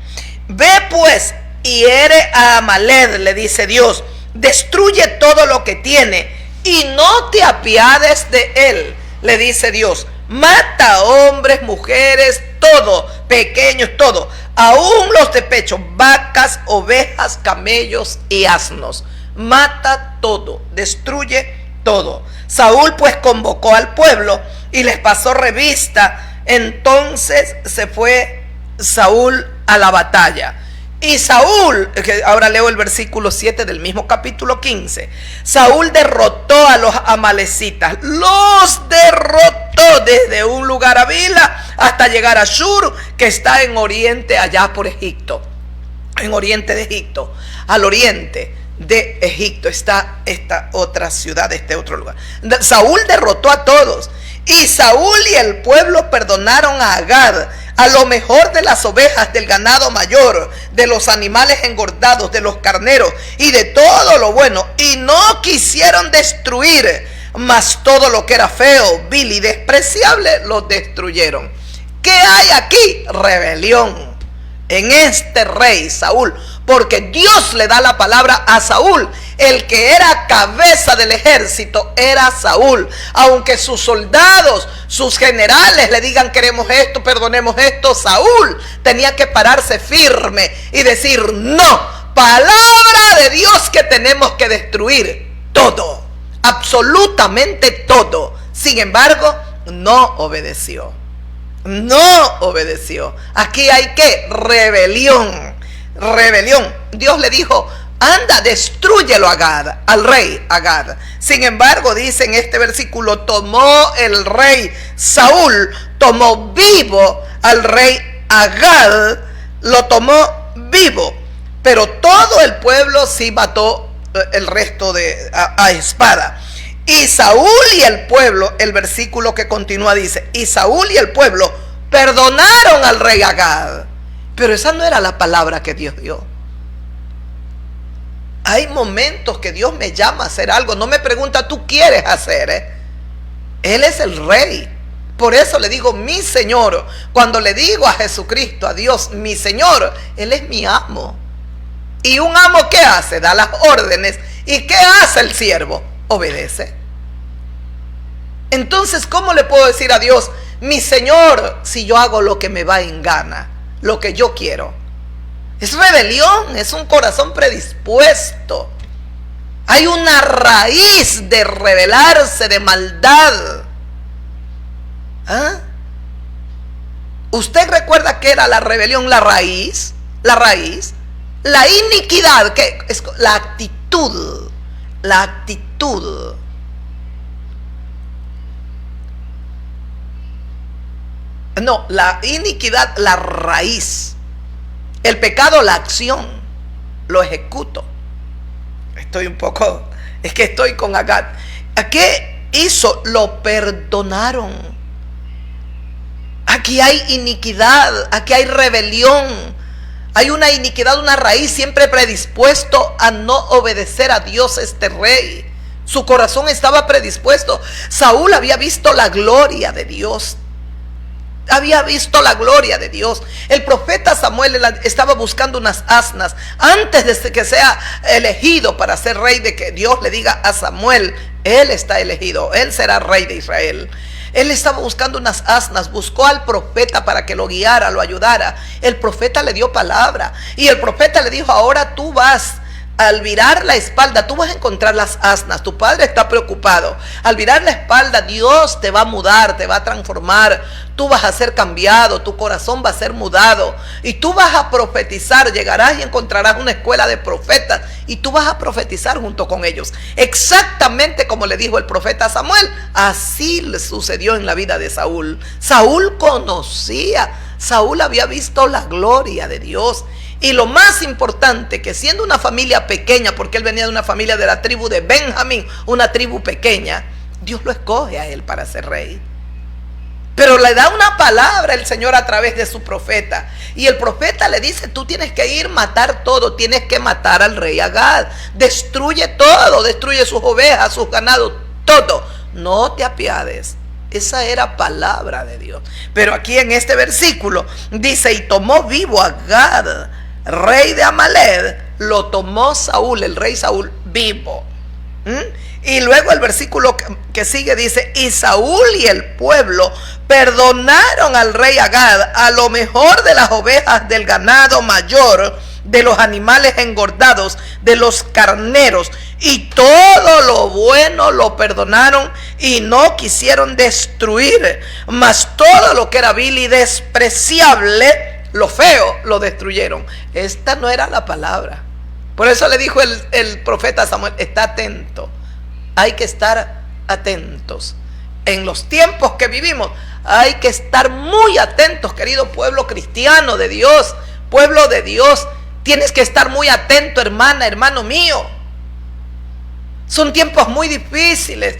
Ve pues y hiere a Amalek, le dice Dios, destruye todo lo que tiene y no te apiades de él, le dice Dios. Mata hombres, mujeres, todo, pequeños, todo, aún los de pecho, vacas, ovejas, camellos y asnos. Mata todo, destruye todo. Saúl pues convocó al pueblo y les pasó revista. Entonces se fue Saúl a la batalla. Y Saúl, ahora leo el versículo 7 del mismo capítulo 15. Saúl derrotó a los amalecitas, los derrotó desde un lugar Avila hasta llegar a Shur, que está en oriente, allá por Egipto, en oriente de Egipto. Al oriente de Egipto está esta otra ciudad, este otro lugar. Saúl derrotó a todos, y Saúl y el pueblo perdonaron a Agag, a lo mejor de las ovejas, del ganado mayor, de los animales engordados, de los carneros y de todo lo bueno, y no quisieron destruir, mas todo lo que era feo, vil y despreciable lo destruyeron. ¿Qué hay aquí? Rebelión en este rey Saúl, porque Dios le da la palabra a Saúl. El que era cabeza del ejército era Saúl. Aunque sus soldados, sus generales le digan queremos esto, perdonemos esto, Saúl tenía que pararse firme y decir no, palabra de Dios que tenemos que destruir todo, absolutamente todo. Sin embargo, no obedeció. No obedeció. Aquí hay que rebelión. Rebelión. Dios le dijo, anda, destrúyelo a Agag, al rey Agag. Sin embargo, dice en este versículo, tomó el rey Saúl, tomó vivo al rey Agag, lo tomó vivo. Pero todo el pueblo sí mató el resto a espada. Y Saúl y el pueblo, el versículo que continúa dice, y Saúl y el pueblo perdonaron al rey Agag. Pero esa no era la palabra que Dios dio. Hay momentos que Dios me llama a hacer algo, no me pregunta, ¿tú quieres hacer? Él es el rey. Por eso le digo, mi Señor. Cuando le digo a Jesucristo, a Dios, mi Señor, Él es mi amo. ¿Y un amo qué hace? Da las órdenes. ¿Y qué hace el siervo? Obedece. Entonces, ¿cómo le puedo decir a Dios, mi Señor, si yo hago lo que me va en gana, lo que yo quiero? Es rebelión, es un corazón predispuesto. Hay una raíz de rebelarse, de maldad. ¿Ah? ¿Usted recuerda qué era la rebelión? La raíz, la iniquidad, que es la actitud, No, la iniquidad, la raíz. El pecado, la acción. Lo ejecuto. Estoy con Agag. ¿Qué hizo? Lo perdonaron. Aquí hay iniquidad, aquí hay rebelión. Hay una iniquidad, una raíz, siempre predispuesto a no obedecer a Dios este rey. Su corazón estaba predispuesto. Saúl había visto la gloria de Dios. Había visto la gloria de Dios. El profeta Samuel estaba buscando unas asnas antes de que sea elegido para ser rey, de que Dios le diga a Samuel, él está elegido, él será rey de Israel. Él estaba buscando unas asnas, buscó al profeta para que lo guiara, lo ayudara. El profeta le dio palabra y el profeta le dijo, ahora tú vas, al virar la espalda, tú vas a encontrar las asnas. Tu padre está preocupado. Al virar la espalda, Dios te va a mudar, te va a transformar. Tú vas a ser cambiado, tu corazón va a ser mudado. Y tú vas a profetizar, llegarás y encontrarás una escuela de profetas. Y tú vas a profetizar junto con ellos. Exactamente como le dijo el profeta Samuel, así le sucedió en la vida de Saúl. Saúl conocía, Saúl había visto la gloria de Dios. Y lo más importante, que siendo una familia pequeña, porque él venía de una familia de la tribu de Benjamín, una tribu pequeña, Dios lo escoge a él para ser rey. Pero le da una palabra el Señor a través de su profeta. Y el profeta le dice, tú tienes que ir, matar todo, tienes que matar al rey Agag. Destruye todo, destruye sus ovejas, sus ganados, todo. No te apiades. Esa era palabra de Dios. Pero aquí en este versículo dice, y tomó vivo a Agag, rey de Amalek, lo tomó Saúl, el rey Saúl, vivo. Y luego el versículo que sigue dice, y Saúl y el pueblo perdonaron al rey Agag a lo mejor de las ovejas, del ganado mayor, de los animales engordados, de los carneros, y todo lo bueno lo perdonaron y no quisieron destruir, mas todo lo que era vil y despreciable, lo feo, lo destruyeron. Esta no era la palabra. Por eso le dijo el profeta Samuel, está atento. Hay que estar atentos. En los tiempos que vivimos hay que estar muy atentos, querido pueblo cristiano de Dios, pueblo de Dios. Tienes que estar muy atento, hermana, hermano mío. Son tiempos muy difíciles.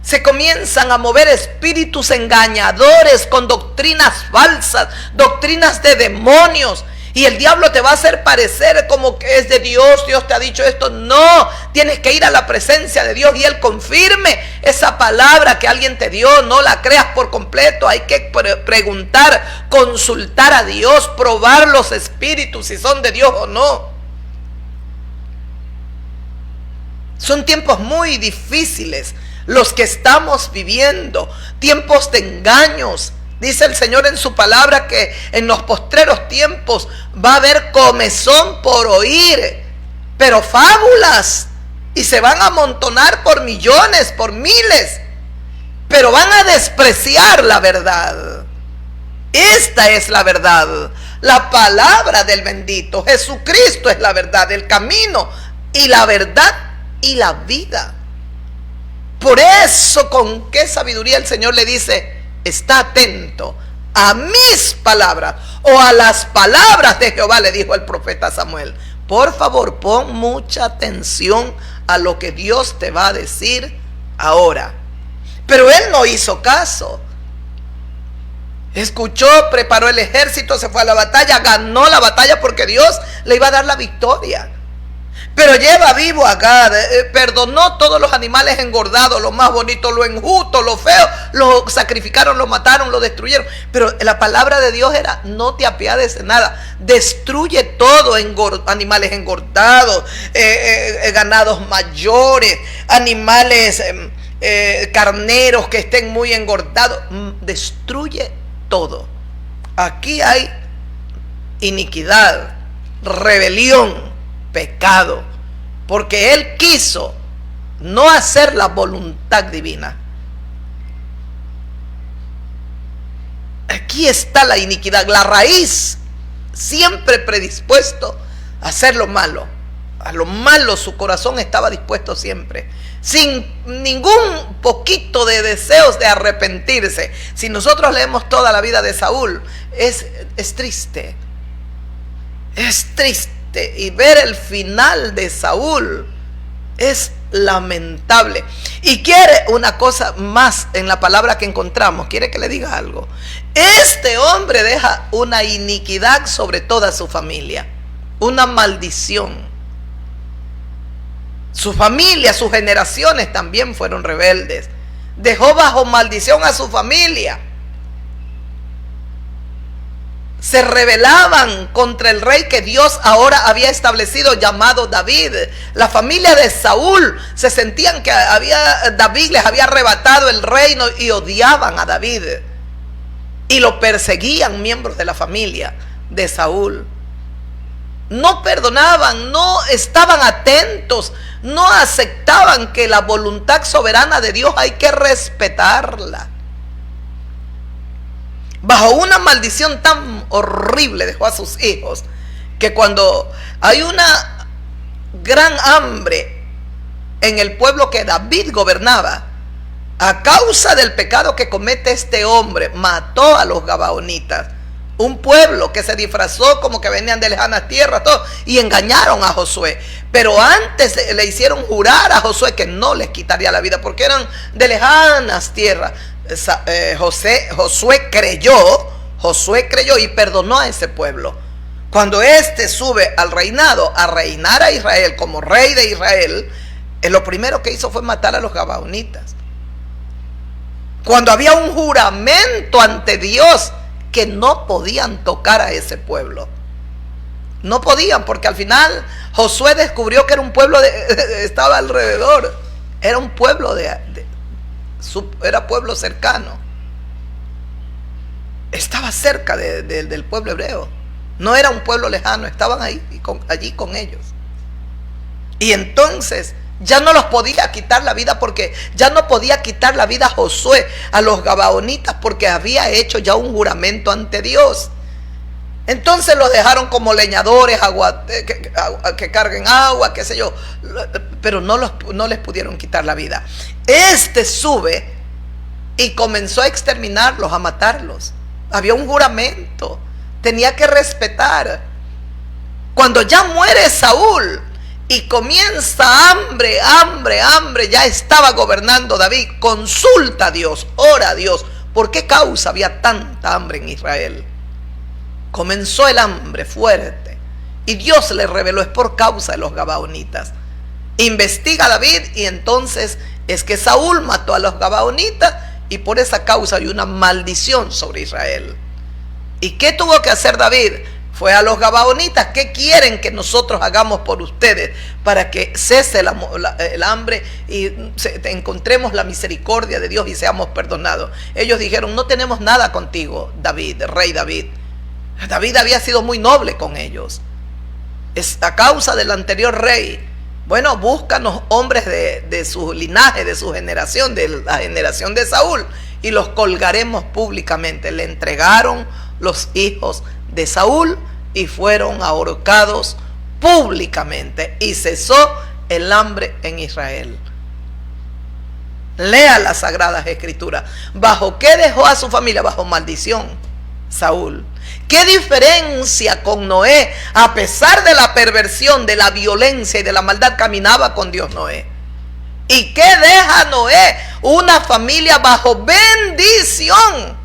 Se comienzan a mover espíritus engañadores con doctrinas falsas, doctrinas de demonios. Y el diablo te va a hacer parecer como que es de Dios, Dios te ha dicho esto. No, tienes que ir a la presencia de Dios y Él confirme esa palabra que alguien te dio. No la creas por completo, hay que preguntar, consultar a Dios, probar los espíritus si son de Dios o no. Son tiempos muy difíciles los que estamos viviendo, tiempos de engaños. Dice el Señor en su palabra que en los postreros tiempos va a haber comezón por oír, pero fábulas, y se van a amontonar por millones, por miles, pero van a despreciar la verdad. Esta es la verdad, la palabra del bendito. Jesucristo es la verdad, el camino y la verdad y la vida. Por eso, con qué sabiduría el Señor le dice, está atento a mis palabras, o a las palabras de Jehová, le dijo el profeta Samuel. Por favor, pon mucha atención a lo que Dios te va a decir ahora. Pero él no hizo caso. Escuchó, preparó el ejército, se fue a la batalla, ganó la batalla porque Dios le iba a dar la victoria. Pero lleva vivo a Agag, perdonó todos los animales engordados, lo más bonito, lo enjuto, lo feo, lo sacrificaron, lo mataron, lo destruyeron. Pero la palabra de Dios era, no te apiades de nada, destruye todo, animales engordados, ganados mayores, animales, carneros que estén muy engordados, destruye todo. Aquí hay iniquidad, rebelión, pecado, porque él quiso no hacer la voluntad divina. Aquí está la iniquidad, la raíz, siempre predispuesto a hacer lo malo. A lo malo su corazón estaba dispuesto siempre, sin ningún poquito de deseos de arrepentirse. Si nosotros leemos toda la vida de Saúl, es triste, es triste. Y ver el final de Saúl es lamentable. Y quiere una cosa más en la palabra que encontramos. Quiere que le diga algo. Este hombre deja una iniquidad sobre toda su familia, una maldición. Su familia, sus generaciones también fueron rebeldes. Dejó bajo maldición a su familia. Se rebelaban contra el rey que Dios ahora había establecido, llamado David. La familia de Saúl se sentían que David les había arrebatado el reino y odiaban a David. Y lo perseguían miembros de la familia de Saúl. No perdonaban, no estaban atentos, no aceptaban que la voluntad soberana de Dios hay que respetarla. Bajo una maldición tan horrible dejó a sus hijos, que cuando hay una gran hambre en el pueblo que David gobernaba, a causa del pecado que comete este hombre, mató a los gabaonitas, un pueblo que se disfrazó como que venían de lejanas tierras, todo, y engañaron a Josué. Pero antes le hicieron jurar a Josué que no les quitaría la vida, porque eran de lejanas tierras. Josué creyó y perdonó a ese pueblo. Cuando éste sube al reinado a reinar a Israel como rey de Israel, lo primero que hizo fue matar a los gabaonitas. Cuando había un juramento ante Dios que no podían tocar a ese pueblo. No podían, porque al final Josué descubrió que era un pueblo estaba alrededor. Era un pueblo era pueblo cercano. Estaba cerca del pueblo hebreo. No era un pueblo lejano, estaban allí con ellos. Y entonces ya no los podía quitar la vida, porque ya no podía quitar la vida a Josué, a los gabaonitas, porque había hecho ya un juramento ante Dios. Entonces los dejaron como leñadores, que carguen agua, qué sé yo, pero no les pudieron quitar la vida. Este sube y comenzó a exterminarlos, a matarlos. Había un juramento, tenía que respetar. Cuando ya muere Saúl y comienza hambre, ya estaba gobernando David, consulta a Dios, ora a Dios. ¿Por qué causa había tanta hambre en Israel? Comenzó el hambre fuerte y Dios le reveló: es por causa de los gabaonitas. Investiga a David y entonces es que Saúl mató a los gabaonitas, y por esa causa hay una maldición sobre Israel. ¿Y qué tuvo que hacer David? Fue a los gabaonitas: ¿qué quieren que nosotros hagamos por ustedes para que cese el hambre y encontremos la misericordia de Dios y seamos perdonados? Ellos dijeron: no tenemos nada contigo, David, rey David. David había sido muy noble con ellos. Es a causa del anterior rey. Bueno, búscanos hombres de su linaje, de su generación, de la generación de Saúl, y los colgaremos públicamente. Le entregaron los hijos de Saúl y fueron ahorcados públicamente, y cesó el hambre en Israel. Lea las Sagradas Escrituras. ¿Bajo qué dejó a su familia? Bajo maldición, Saúl. ¿Qué diferencia con Noé? A pesar de la perversión, de la violencia y de la maldad, caminaba con Dios Noé. ¿Y qué deja Noé? Una familia bajo bendición.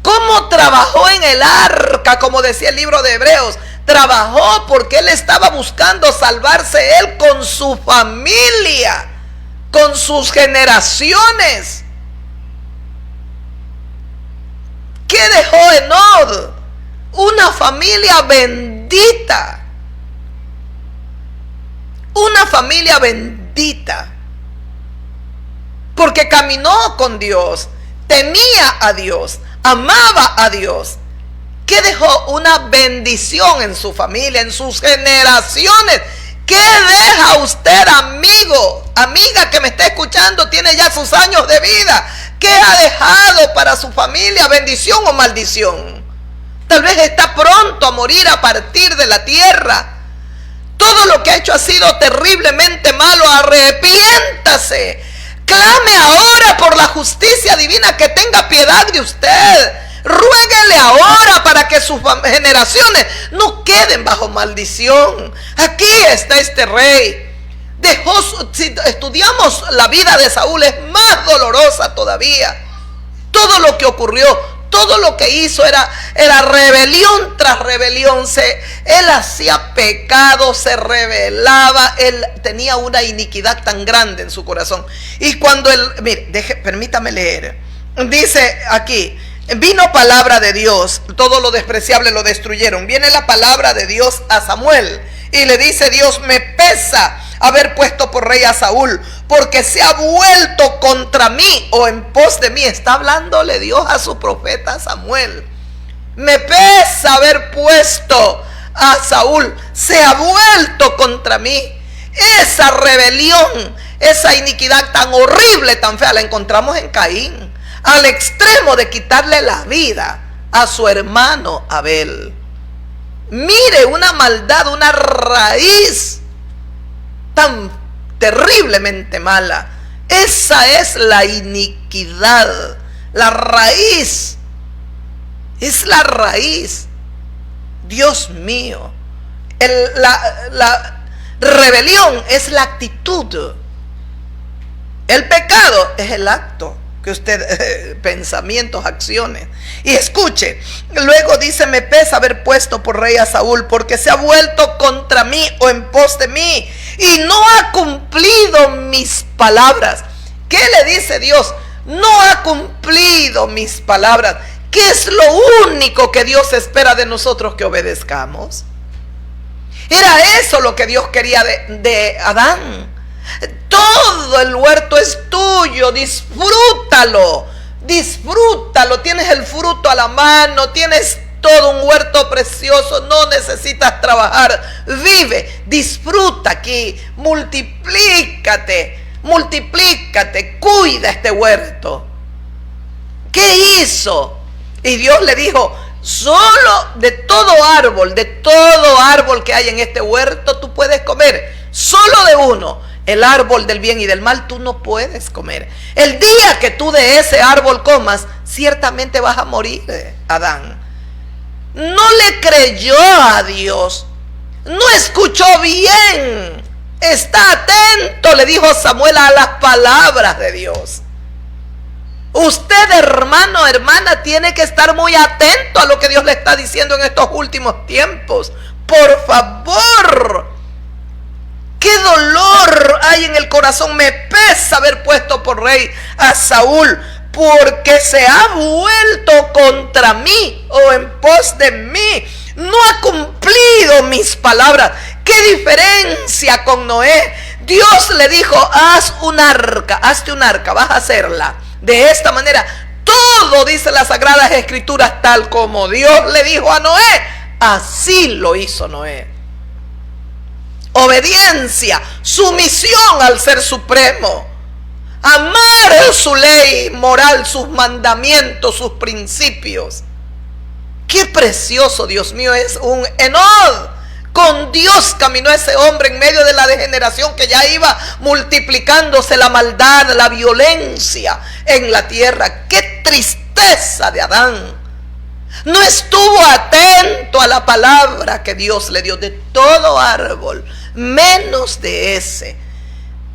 ¿Cómo trabajó en el arca? Como decía el libro de Hebreos, trabajó porque él estaba buscando salvarse él con su familia, con sus generaciones. ¿Qué dejó Enod? Una familia bendita. Una familia bendita. Porque caminó con Dios, temía a Dios, amaba a Dios. ¿Qué dejó? Una bendición en su familia, en sus generaciones. ¿Qué deja usted, amigo, amiga que me está escuchando, tiene ya sus años de vida? ¿Qué ha dejado para su familia? ¿Bendición o maldición? Tal vez está pronto a morir, a partir de la tierra. Todo lo que ha hecho ha sido terriblemente malo. Arrepiéntase. Clame ahora por la justicia divina, que tenga piedad de usted. Ruéguele ahora para que sus generaciones no queden bajo maldición. Aquí está este rey. Si estudiamos la vida de Saúl, es más dolorosa todavía. Todo lo que ocurrió, todo lo que hizo era rebelión tras rebelión. Él hacía pecado, se rebelaba, él tenía una iniquidad tan grande en su corazón. Y cuando permítame leer, dice aquí: vino palabra de Dios, todo lo despreciable lo destruyeron. Viene la palabra de Dios a Samuel y le dice Dios: me pesa haber puesto por rey a Saúl, porque se ha vuelto contra mí, o en pos de mí. Está hablándole Dios a su profeta Samuel. Me pesa haber puesto a Saúl, se ha vuelto contra mí. Esa rebelión, esa iniquidad tan horrible, tan fea, la encontramos en Caín, al extremo de quitarle la vida a su hermano Abel. Mire, una maldad, una raíz tan terriblemente mala. Esa es la iniquidad. La raíz. Es la raíz. Dios mío. La rebelión es la actitud. El pecado es el acto que usted, pensamientos, acciones. Y escuche, luego dice: me pesa haber puesto por rey a Saúl, porque se ha vuelto contra mí o en pos de mí, y no ha cumplido mis palabras. ¿Qué le dice Dios? No ha cumplido mis palabras. ¿Qué es lo único que Dios espera de nosotros? Que obedezcamos. Era eso lo que Dios quería de Adán. Todo el huerto es tuyo, disfrútalo, disfrútalo. Tienes el fruto a la mano, tienes todo un huerto precioso, no necesitas trabajar. Vive, disfruta aquí, multiplícate, cuida este huerto. ¿Qué hizo? Y Dios le dijo: solo de todo árbol que hay en este huerto tú puedes comer, solo de uno, el árbol del bien y del mal, tú no puedes comer. El día que tú de ese árbol comas, ciertamente vas a morir. Adán no le creyó a Dios, no escuchó bien. Está atento, le dijo Samuel, a las palabras de Dios. Usted, hermano, hermana, tiene que estar muy atento a lo que Dios le está diciendo en estos últimos tiempos. Por favor. Qué dolor hay en el corazón. Me pesa haber puesto por rey a Saúl, porque se ha vuelto contra mí o en pos de mí. No ha cumplido mis palabras. ¿Qué diferencia con Noé? Dios le dijo: haz un arca, hazte un arca, vas a hacerla de esta manera. Todo dice las Sagradas Escrituras, tal como Dios le dijo a Noé, así lo hizo Noé. Obediencia, sumisión al Ser Supremo, amar su ley moral, sus mandamientos, sus principios. Qué precioso, Dios mío, es un Enod. Con Dios caminó ese hombre en medio de la degeneración que ya iba multiplicándose, la maldad, la violencia en la tierra. Qué tristeza de Adán. No estuvo atento a la palabra que Dios le dio. De todo árbol, menos de ese,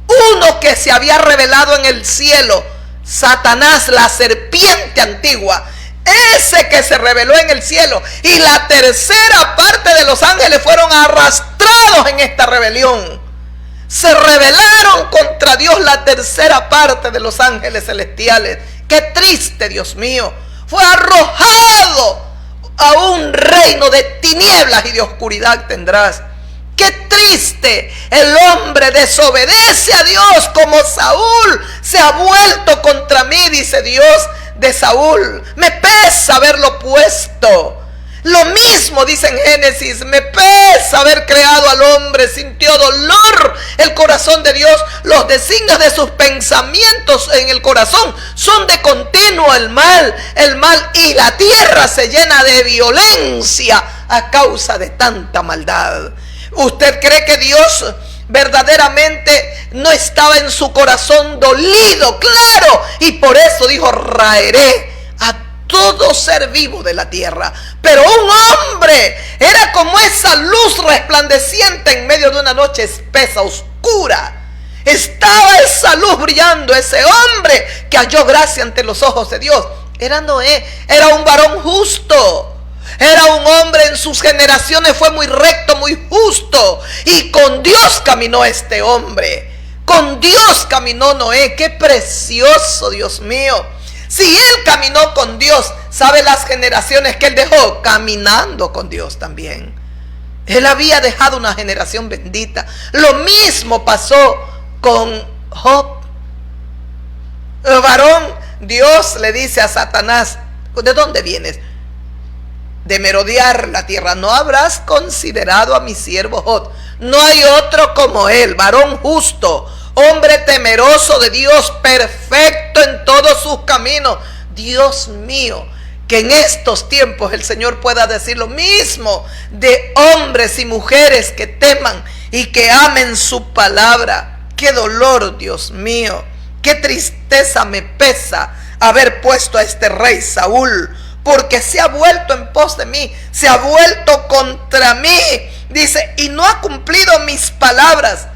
uno que se había revelado en el cielo, Satanás, la serpiente antigua, ese que se reveló en el cielo, y la tercera parte de los ángeles fueron arrastrados en esta rebelión. Se rebelaron contra Dios la tercera parte de los ángeles celestiales. Qué triste, Dios mío. Fue arrojado a un reino de tinieblas y de oscuridad tendrás. Qué triste, el hombre desobedece a Dios como Saúl. Se ha vuelto contra mí, dice Dios de Saúl. Me pesa haberlo puesto. Lo mismo dice en Génesis: me pesa haber creado al hombre. Sintió dolor el corazón de Dios. Los designios de sus pensamientos en el corazón son de continuo el mal, y la tierra se llena de violencia a causa de tanta maldad. ¿Usted cree que Dios verdaderamente no estaba en su corazón dolido? Claro, y por eso dijo: raeré a todo ser vivo de la tierra. Pero un hombre era como esa luz resplandeciente en medio de una noche espesa, oscura. Estaba esa luz brillando. Ese hombre que halló gracia ante los ojos de Dios era Noé. Era un varón justo. Era un hombre, en sus generaciones fue muy recto, muy justo. Y con Dios caminó este hombre. Con Dios caminó Noé. Qué precioso, Dios mío. Si él caminó con Dios, ¿sabe las generaciones que él dejó? Caminando con Dios también. Él había dejado una generación bendita. Lo mismo pasó con Job. El varón, Dios le dice a Satanás: ¿de dónde vienes? De merodear la tierra. ¿No habrás considerado a mi siervo Job? No hay otro como él, varón justo, hombre temeroso de Dios, perfecto en todos sus caminos. Dios mío, que en estos tiempos el Señor pueda decir lo mismo de hombres y mujeres que teman y que amen su palabra. Qué dolor, Dios mío, qué tristeza me pesa haber puesto a este rey Saúl, porque se ha vuelto en pos de mí, se ha vuelto contra mí. Dice: y no ha cumplido mis palabras.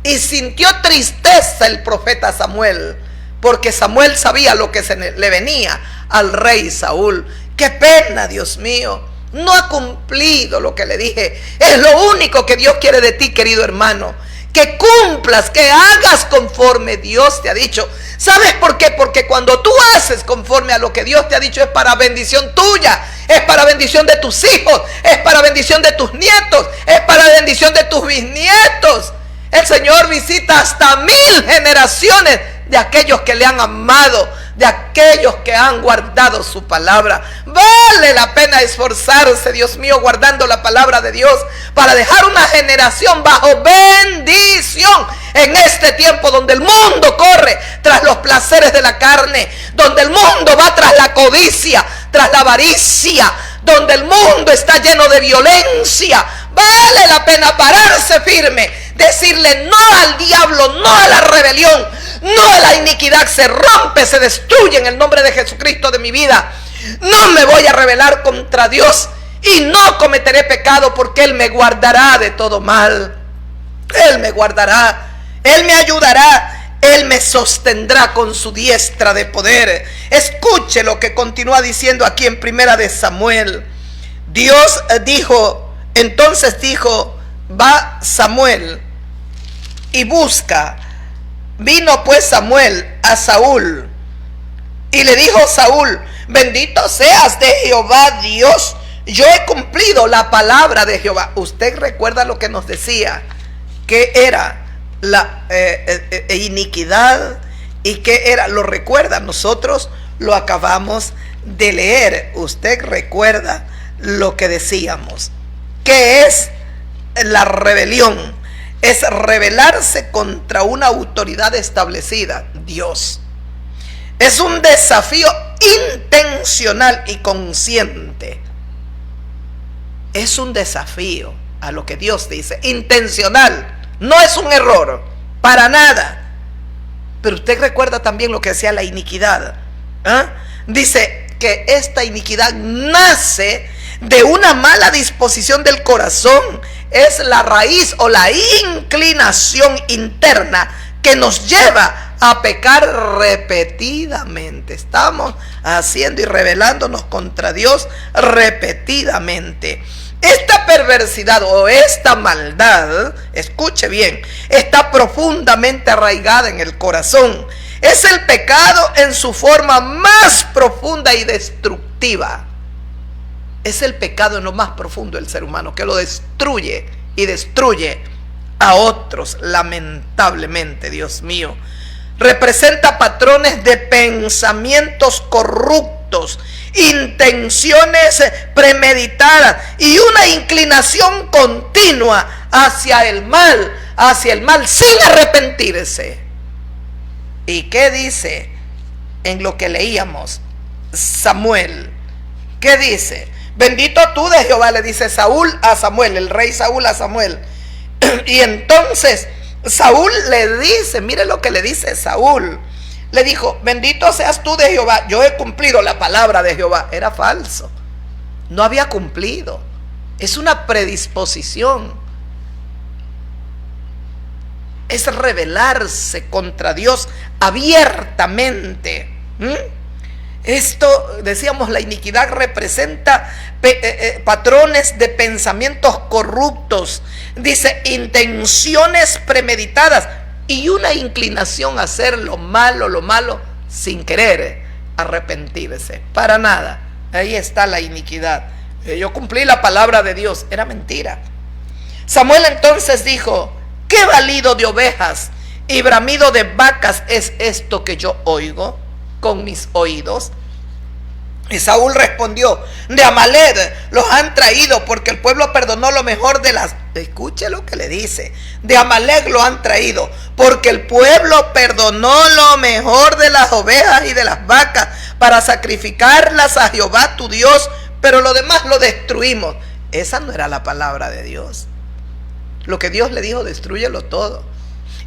y sintió tristeza el profeta Samuel, porque Samuel sabía lo que se le venía al rey Saúl. Qué pena, Dios mío, no ha cumplido lo que le dije. Es lo único que Dios quiere de ti, querido hermano, que cumplas, que hagas conforme Dios te ha dicho. ¿Sabes por qué? Porque cuando tú haces conforme a lo que Dios te ha dicho, es para bendición tuya, es para bendición de tus hijos, es para bendición de tus nietos, es para bendición de tus bisnietos. El Señor visita hasta 1000 generaciones de aquellos que le han amado, de aquellos que han guardado su palabra. Vale la pena esforzarse, Dios mío, guardando la palabra de Dios, para dejar una generación bajo bendición en este tiempo donde el mundo corre tras los placeres de la carne, donde el mundo va tras la codicia, tras la avaricia, donde el mundo está lleno de violencia. Vale la pena pararse firme, decirle no al diablo, no a la rebelión, no a la iniquidad. Se rompe, se destruye en el nombre de Jesucristo de mi vida. No me voy a rebelar contra Dios y no cometeré pecado, porque Él me guardará de todo mal. Él me guardará, Él me ayudará, Él me sostendrá con su diestra de poder. Escuche lo que continúa diciendo aquí en Primera de Samuel. Dios dijo, entonces dijo, va Samuel y busca. Vino pues Samuel a Saúl y le dijo Saúl, bendito seas de Jehová Dios, yo he cumplido la palabra de Jehová. Usted recuerda lo que nos decía, que era la iniquidad y que era, lo recuerda, nosotros lo acabamos de leer. Usted recuerda lo que decíamos, que es la rebelión. Es rebelarse contra una autoridad establecida, Dios. Es un desafío intencional y consciente. Es un desafío a lo que Dios dice, intencional. No es un error, para nada. Pero usted recuerda también lo que decía la iniquidad. Dice que esta iniquidad nace de una mala disposición del corazón. Es la raíz o la inclinación interna que nos lleva a pecar repetidamente. Estamos haciendo y rebelándonos contra Dios repetidamente. Esta perversidad o esta maldad, escuche bien, está profundamente arraigada en el corazón. Es el pecado en su forma más profunda y destructiva. Es el pecado en lo más profundo del ser humano, que lo destruye y destruye a otros, lamentablemente, Dios mío. Representa patrones de pensamientos corruptos, intenciones premeditadas y una inclinación continua hacia el mal sin arrepentirse. ¿Y qué dice en lo que leíamos Samuel? ¿Qué dice? Bendito tú de Jehová, le dice Saúl a Samuel, el rey Saúl a Samuel. Y entonces Saúl le dice, mire lo que le dice Saúl. Le dijo, bendito seas tú de Jehová, yo he cumplido la palabra de Jehová. Era falso, no había cumplido. Es una predisposición. Es rebelarse contra Dios abiertamente. Esto, decíamos, la iniquidad representa patrones de pensamientos corruptos. Dice, intenciones premeditadas y una inclinación a hacer lo malo sin querer arrepentirse. Para nada. Ahí está la iniquidad. Yo cumplí la palabra de Dios. Era mentira. Samuel entonces dijo, ¿qué balido de ovejas y bramido de vacas es esto que yo oigo con mis oídos? Y Saúl respondió, de Amalek los han traído, porque el pueblo perdonó lo mejor de las... Escuche lo que le dice. De Amalek lo han traído, porque el pueblo perdonó lo mejor de las ovejas y de las vacas para sacrificarlas a Jehová tu Dios, pero lo demás lo destruimos. Esa no era la palabra de Dios. Lo que Dios le dijo, destrúyelo todo.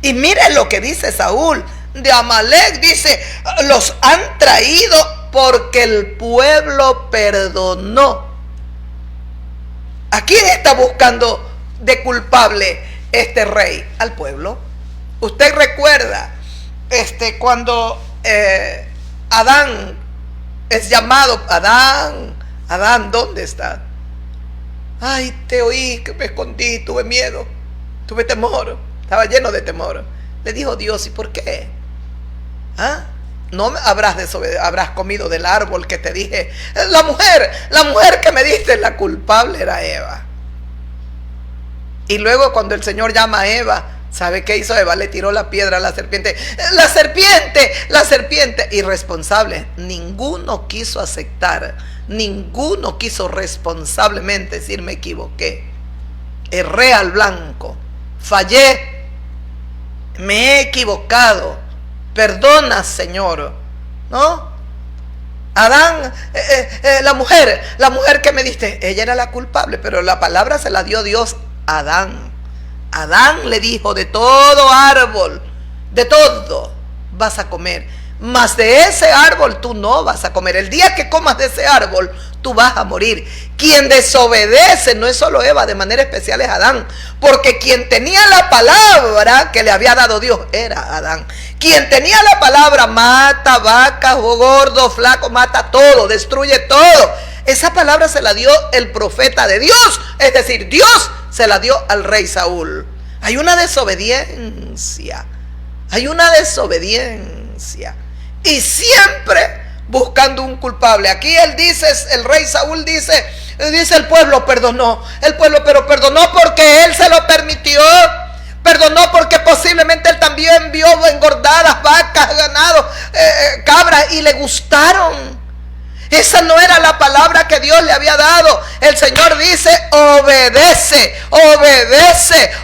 Y miren lo que dice Saúl. De Amalek dice, los han traído porque el pueblo perdonó. ¿A quién está buscando de culpable este rey? Al pueblo. Usted recuerda cuando Adán es llamado, Adán, ¿dónde está? Ay, te oí, que me escondí, tuve miedo, tuve temor, estaba lleno de temor. Le dijo Dios, ¿y por qué? No habrás comido del árbol que te dije. La mujer que me diste, la culpable era Eva. Y luego cuando el Señor llama a Eva, ¿sabe qué hizo Eva? Le tiró la piedra a la serpiente. La serpiente, irresponsable. Ninguno quiso aceptar, ninguno quiso responsablemente decir: me equivoqué, erré al blanco, fallé, me he equivocado, perdona, Señor. ¿No? Adán, la mujer que me diste, ella era la culpable, pero la palabra se la dio Dios a Adán. Adán le dijo: de todo árbol, de todo vas a comer, mas de ese árbol tú no vas a comer. El día que comas de ese árbol, tú vas a morir. Quien desobedece no es solo Eva, de manera especial es Adán, porque quien tenía la palabra que le había dado Dios era Adán. Quien tenía la palabra: mata vacas, gordo, flaco, mata todo, destruye todo. Esa palabra se la dio el profeta de Dios, es decir, Dios se la dio al rey Saúl. Hay una desobediencia, y siempre buscando un culpable. Aquí el rey Saúl dice el pueblo perdonó, pero perdonó porque él se lo permitió. Perdonó porque posiblemente él también vio engordadas vacas, ganado, cabras, y le gustaron. Esa no era la palabra que Dios le había dado. El Señor dice: obedece,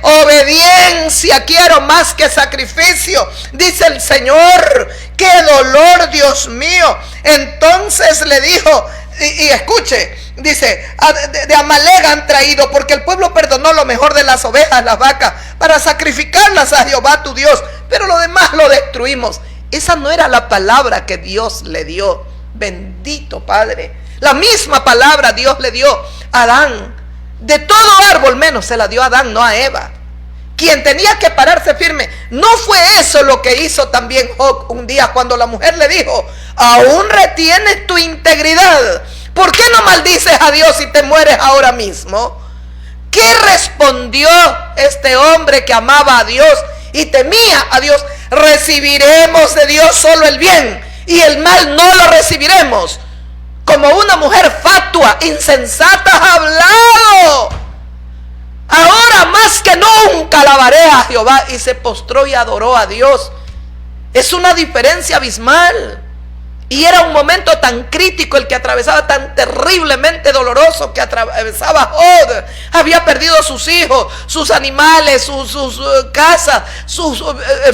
obediencia quiero más que sacrificio. Dice el Señor: qué dolor, Dios mío. Entonces le dijo, y escuche, dice: de Amalek han traído, porque el pueblo perdonó lo mejor de las ovejas, las vacas, para sacrificarlas a Jehová tu Dios, pero lo demás lo destruimos. Esa no era la palabra que Dios le dio. Bendito Padre. La misma palabra Dios le dio a Adán. De todo árbol menos se la dio a Adán, no a Eva. Quien tenía que pararse firme. No fue eso lo que hizo también Job un día, cuando la mujer le dijo: aún retienes tu integridad, ¿por qué no maldices a Dios y te mueres ahora mismo? ¿Qué respondió este hombre que amaba a Dios y temía a Dios? Recibiremos de Dios solo el bien, y el mal no lo recibiremos. Como una mujer fatua, insensata, has hablado. Ahora más que nunca alabaré a Jehová. Y se postró y adoró a Dios. Es una diferencia abismal. Y era un momento tan crítico el que atravesaba, tan terriblemente doloroso que atravesaba Job. Había perdido sus hijos, sus animales, sus casas, sus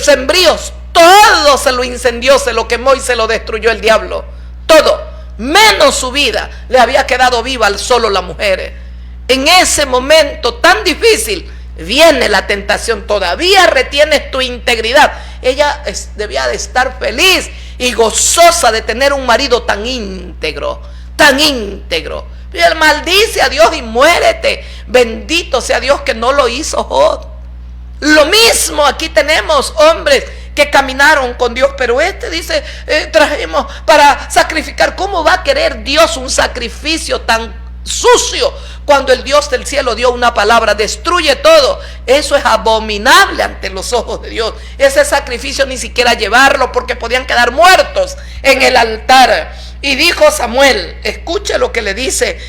sembríos. Todo se lo incendió, se lo quemó y se lo destruyó el diablo. Todo, menos su vida. Le había quedado viva solo la mujer. En ese momento tan difícil viene la tentación. Todavía retienes tu integridad. Ella debía de estar feliz y gozosa de tener un marido tan íntegro, tan íntegro. Y él maldice a Dios y muérete. Bendito sea Dios que no lo hizo Job. Lo mismo aquí tenemos hombres que caminaron con Dios, pero dice: trajimos para sacrificar. ¿Cómo va a querer Dios un sacrificio tan sucio cuando el Dios del cielo dio una palabra: destruye todo? Eso es abominable ante los ojos de Dios. Ese sacrificio ni siquiera llevarlo, porque podían quedar muertos en el altar. Y dijo Samuel, escuche lo que le dice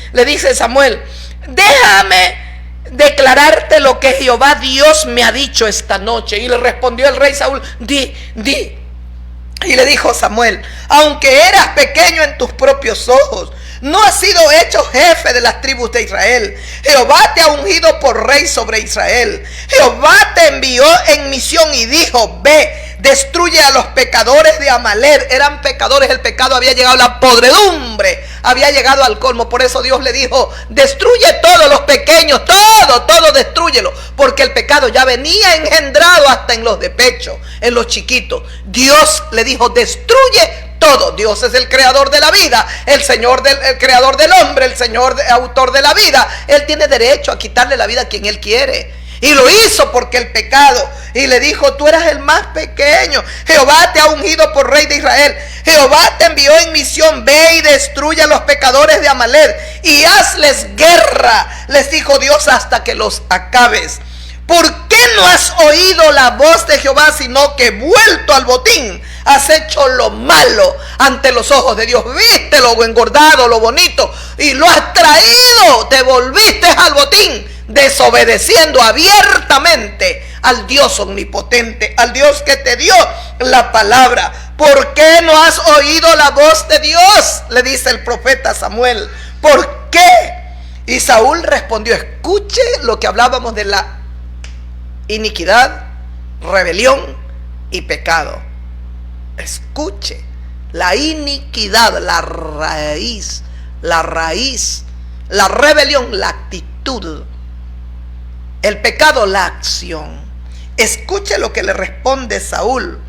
Samuel: déjame declararte lo que Jehová Dios me ha dicho esta noche. Y le respondió el rey Saúl: di. Y le dijo Samuel: aunque eras pequeño en tus propios ojos, no has sido hecho jefe de las tribus de Israel. Jehová te ha ungido por rey sobre Israel. Jehová te envió en misión y dijo: ve, destruye a los pecadores de Amalek. Eran pecadores, el pecado había llegado a la podredumbre, había llegado al colmo. Por eso Dios le dijo: destruye todos los pequeños, todo destrúyelo, porque el pecado ya venía engendrado hasta en los de pecho, en los chiquitos. Dios le dijo: destruye todo. Dios es el creador de la vida, el creador del hombre, el Señor autor de la vida. Él tiene derecho a quitarle la vida a quien Él quiere. Y lo hizo porque el pecado y le dijo: tú eras el más pequeño, Jehová te ha ungido por rey de Israel, Jehová te envió en misión, ve y destruye a los pecadores de Amalek y hazles guerra, les dijo Dios, hasta que los acabes. ¿Por qué no has oído la voz de Jehová, sino que vuelto al botín has hecho lo malo ante los ojos de Dios? Viste lo engordado, lo bonito, y lo has traído, te volviste al botín, desobedeciendo abiertamente al Dios omnipotente, al Dios que te dio la palabra. ¿Por qué no has oído la voz de Dios?, le dice el profeta Samuel. ¿Por qué? Y Saúl respondió: escuche lo que hablábamos de la iniquidad, rebelión y pecado. Escuche, la iniquidad, la raíz, la rebelión, la actitud, el pecado, la acción. Escuche lo que le responde Saúl.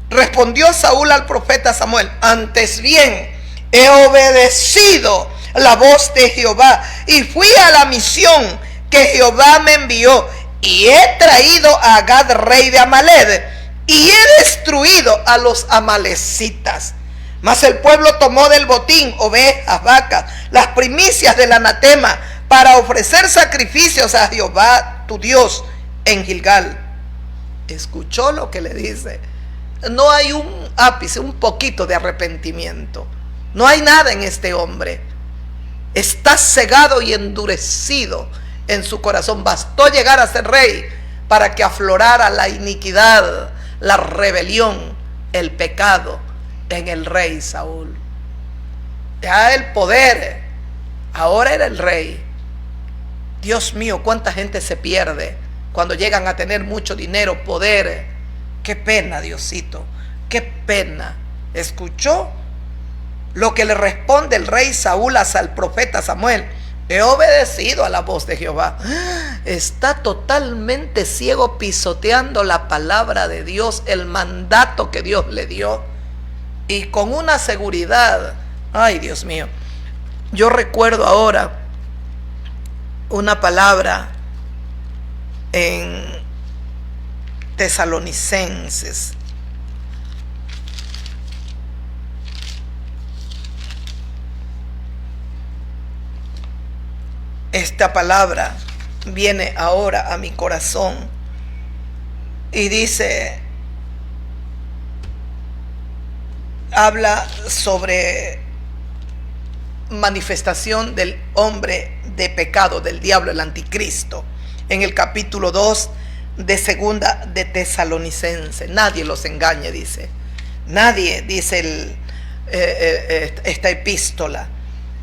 Respondió Saúl al profeta Samuel: antes bien he obedecido la voz de Jehová y fui a la misión que Jehová me envió, y he traído a Agag, rey de Amalek, y he destruido a los amalecitas. Mas el pueblo tomó del botín ovejas, vacas, las primicias del anatema, para ofrecer sacrificios a Jehová tu Dios en Gilgal. Escuchó lo que le dice. No hay un ápice, un poquito de arrepentimiento. No hay nada en este hombre. Está cegado y endurecido en su corazón. Bastó llegar a ser rey para que aflorara la iniquidad, la rebelión, el pecado en el rey Saúl. Ya el poder, ahora era el rey. Dios mío, cuánta gente se pierde cuando llegan a tener mucho dinero, poder. Qué pena, Diosito, qué pena. ¿Escuchó lo que le responde el rey Saúl al profeta Samuel? He obedecido a la voz de Jehová. Está totalmente ciego, pisoteando la palabra de Dios, el mandato que Dios le dio, y con una seguridad. Ay, Dios mío, yo recuerdo ahora una palabra en Tesalonicenses. Esta palabra viene ahora a mi corazón y dice, habla sobre manifestación del hombre de pecado, del diablo, el anticristo, en el capítulo 2 de segunda de Tesalonicenses. Nadie los engañe, dice. Nadie, dice esta epístola.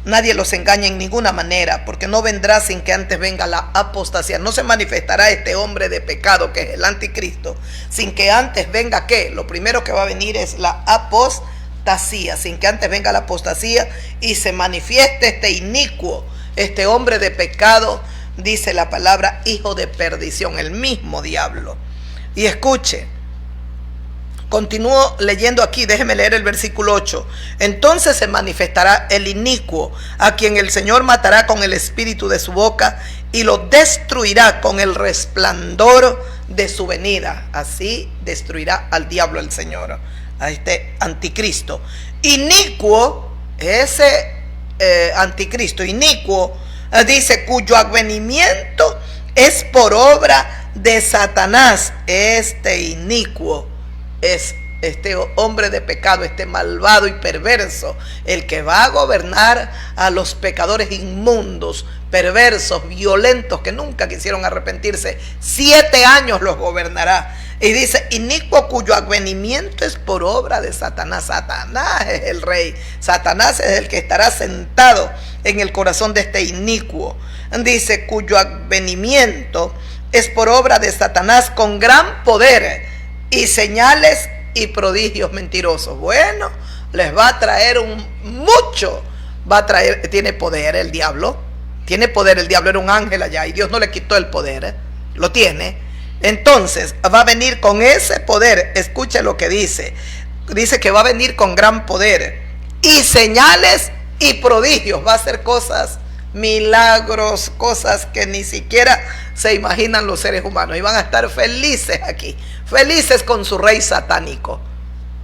Nadie los engaña en ninguna manera, porque no vendrá sin que antes venga la apostasía. No se manifestará este hombre de pecado, que es el anticristo, sin que antes venga, ¿qué? Lo primero que va a venir es la apostasía, sin que antes venga la apostasía y se manifieste este inicuo, este hombre de pecado, dice la palabra, hijo de perdición, el mismo diablo. Y escuche, continúo leyendo aquí, déjeme leer el versículo 8. Entonces se manifestará el inicuo, a quien el Señor matará con el espíritu de su boca y lo destruirá con el resplandor de su venida. Así destruirá al diablo el Señor, a este anticristo. Inicuo, ese anticristo, inicuo, dice, cuyo advenimiento es por obra de Satanás. Este inicuo es este hombre de pecado, este malvado y perverso, el que va a gobernar a los pecadores inmundos, perversos, violentos, que nunca quisieron arrepentirse. 7 años los gobernará. Y dice, inicuo cuyo advenimiento es por obra de Satanás. Satanás es el rey. Satanás es el que estará sentado en el corazón de este inicuo. Dice, cuyo advenimiento es por obra de Satanás con gran poder y señales y prodigios mentirosos. Bueno, les va a traer mucho. Va a traer, tiene poder el diablo. Tiene poder el diablo, era un ángel allá y Dios no le quitó el poder. Lo tiene. Entonces va a venir con ese poder. Escuche lo que dice. Dice que va a venir con gran poder y señales y prodigios. Va a hacer cosas milagros, cosas que ni siquiera se imaginan los seres humanos. Y van a estar felices aquí, felices con su rey satánico,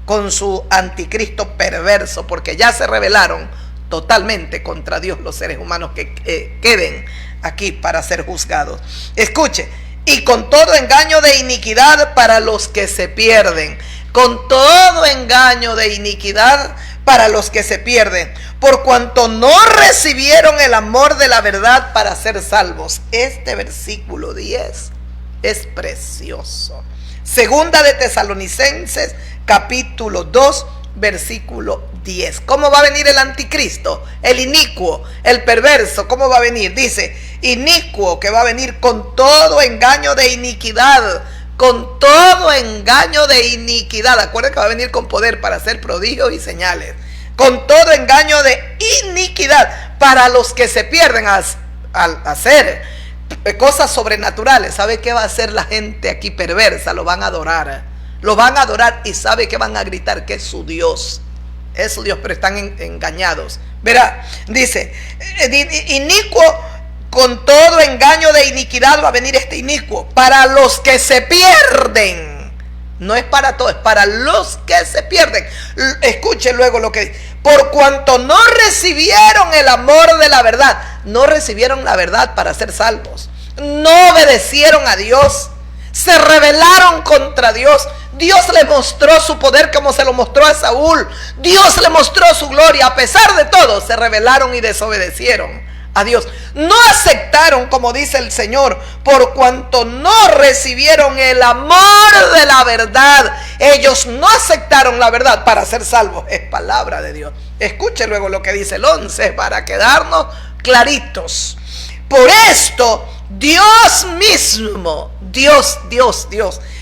con su anticristo perverso, porque ya se rebelaron totalmente contra Dios los seres humanos que queden aquí para ser juzgados. Escuche, y con todo engaño de iniquidad para los que se pierden, con todo engaño de iniquidad para los que se pierden, por cuanto no recibieron el amor de la verdad para ser salvos. Este versículo 10 es precioso. Segunda de Tesalonicenses, capítulo 2, versículo 10. ¿Cómo va a venir el anticristo? El inicuo, el perverso, ¿cómo va a venir? Dice, inicuo, que va a venir con todo engaño de iniquidad, con todo engaño de iniquidad. Acuérdense que va a venir con poder para hacer prodigios y señales, con todo engaño de iniquidad para los que se pierden al hacer cosas sobrenaturales. ¿Sabe qué va a hacer la gente aquí perversa? Lo van a adorar. Lo van a adorar y sabe que van a gritar que es su Dios. Es su Dios, pero están engañados. Verá, dice, inicuo, con todo engaño de iniquidad va a venir este inicuo para los que se pierden. No es para todos, es para los que se pierden. Escuche luego lo que dice. Por cuanto no recibieron el amor de la verdad. No recibieron la verdad para ser salvos. No obedecieron a Dios. Se rebelaron contra Dios. Dios le mostró su poder como se lo mostró a Saúl. Dios le mostró su gloria. A pesar de todo, se rebelaron y desobedecieron a Dios. No aceptaron, como dice el Señor, por cuanto no recibieron el amor de la verdad. Ellos no aceptaron la verdad para ser salvos. Es palabra de Dios. Escuche luego lo que dice el 11 para quedarnos claritos. Por esto, Dios mismo, Dios,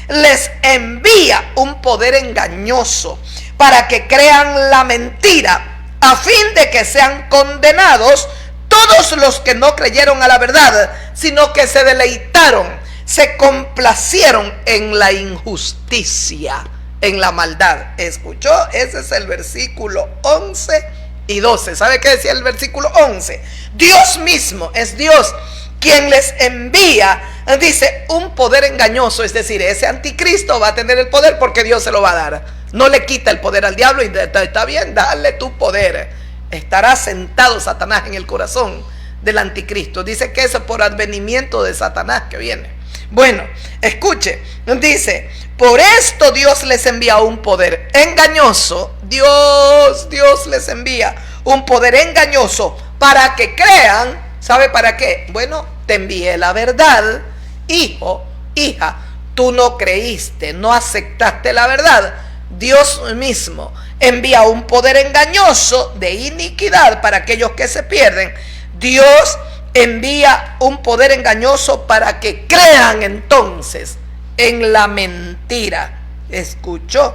les envía un poder engañoso para que crean la mentira, a fin de que sean condenados todos los que no creyeron a la verdad, sino que se deleitaron, se complacieron en la injusticia, en la maldad. ¿Escuchó? Ese es el versículo 11 y 12. ¿Sabe qué decía el versículo 11? Dios mismo, es Dios quien les envía, dice, un poder engañoso. Es decir, ese anticristo va a tener el poder porque Dios se lo va a dar. No le quita el poder al diablo y está bien, dale tu poder. Estará sentado Satanás en el corazón del anticristo. Dice que eso es por advenimiento de Satanás que viene. Bueno, escuche, dice, por esto Dios les envía un poder engañoso. Dios les envía un poder engañoso para que crean. ¿Sabe para qué? Bueno, te envié la verdad, hijo, hija, tú no creíste, no aceptaste la verdad. Dios mismo envía un poder engañoso de iniquidad para aquellos que se pierden. Dios envía un poder engañoso para que crean entonces en la mentira. ¿Escuchó?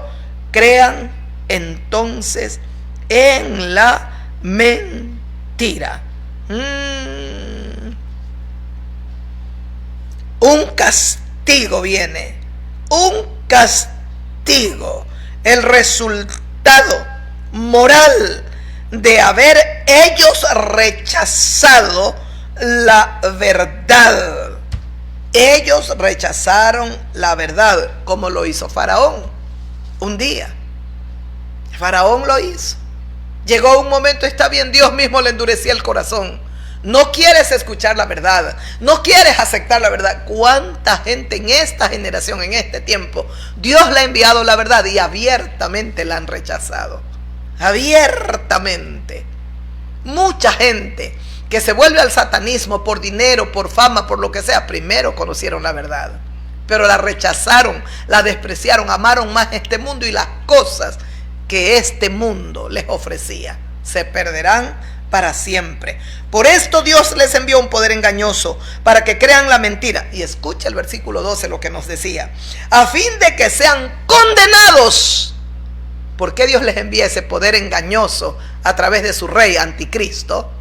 Crean entonces en la mentira. Un castigo viene, un castigo, el resultado moral de haber ellos rechazado la verdad. Ellos rechazaron la verdad, como lo hizo Faraón un día. Faraón lo hizo. Llegó un momento, está bien, Dios mismo le endurecía el corazón. No quieres escuchar la verdad, no quieres aceptar la verdad. ¿Cuánta gente en esta generación, en este tiempo, Dios le ha enviado la verdad y abiertamente la han rechazado? Abiertamente. Mucha gente que se vuelve al satanismo por dinero, por fama, por lo que sea, primero conocieron la verdad, pero la rechazaron, la despreciaron, amaron más este mundo y las cosas que este mundo les ofrecía. Se perderán para siempre. Por esto Dios les envió un poder engañoso para que crean la mentira. Y escucha el versículo 12 lo que nos decía: a fin de que sean condenados. ¿Por qué Dios les envía ese poder engañoso a través de su rey anticristo?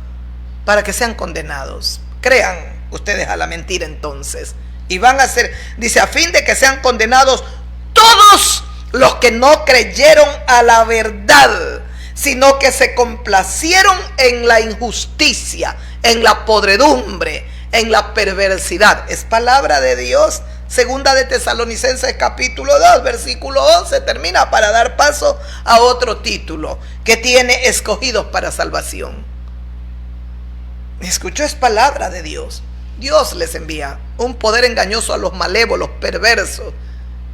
Para que sean condenados. Crean ustedes a la mentira entonces. Y van a ser, dice, a fin de que sean condenados todos los que no creyeron a la verdad, sino que se complacieron en la injusticia. en la podredumbre, en la perversidad. Es palabra de Dios. Segunda de Tesalonicenses capítulo 2 versículo 11 termina para dar paso a otro título que tiene escogidos para salvación. Escuchó, es palabra de Dios. Dios les envía un poder engañoso a los malévolos, perversos,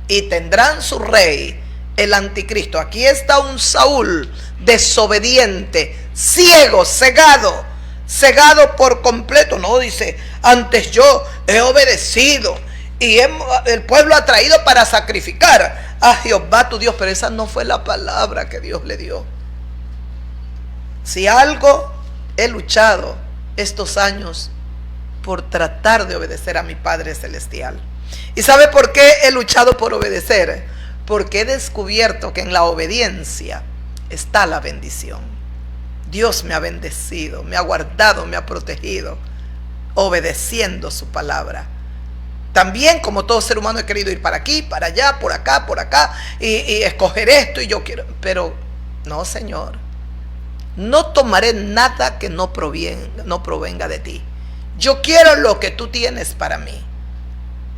y tendrán su rey, el anticristo. Aquí está un Saúl desobediente, ciego, cegado por completo. No, dice, antes yo he obedecido y el pueblo ha traído para sacrificar a Jehová tu Dios. Pero esa no fue la palabra que Dios le dio. Si algo he luchado estos años por tratar de obedecer a mi Padre Celestial. ¿Y sabe por qué he luchado por obedecer? Porque he descubierto que en la obediencia está la bendición. Dios me ha bendecido, me ha guardado, me ha protegido, obedeciendo su palabra. También, como todo ser humano, he querido ir para aquí, para allá, por acá, y escoger esto, y yo quiero. Pero no, Señor, no tomaré nada que no provenga de ti. Yo quiero lo que tú tienes para mí.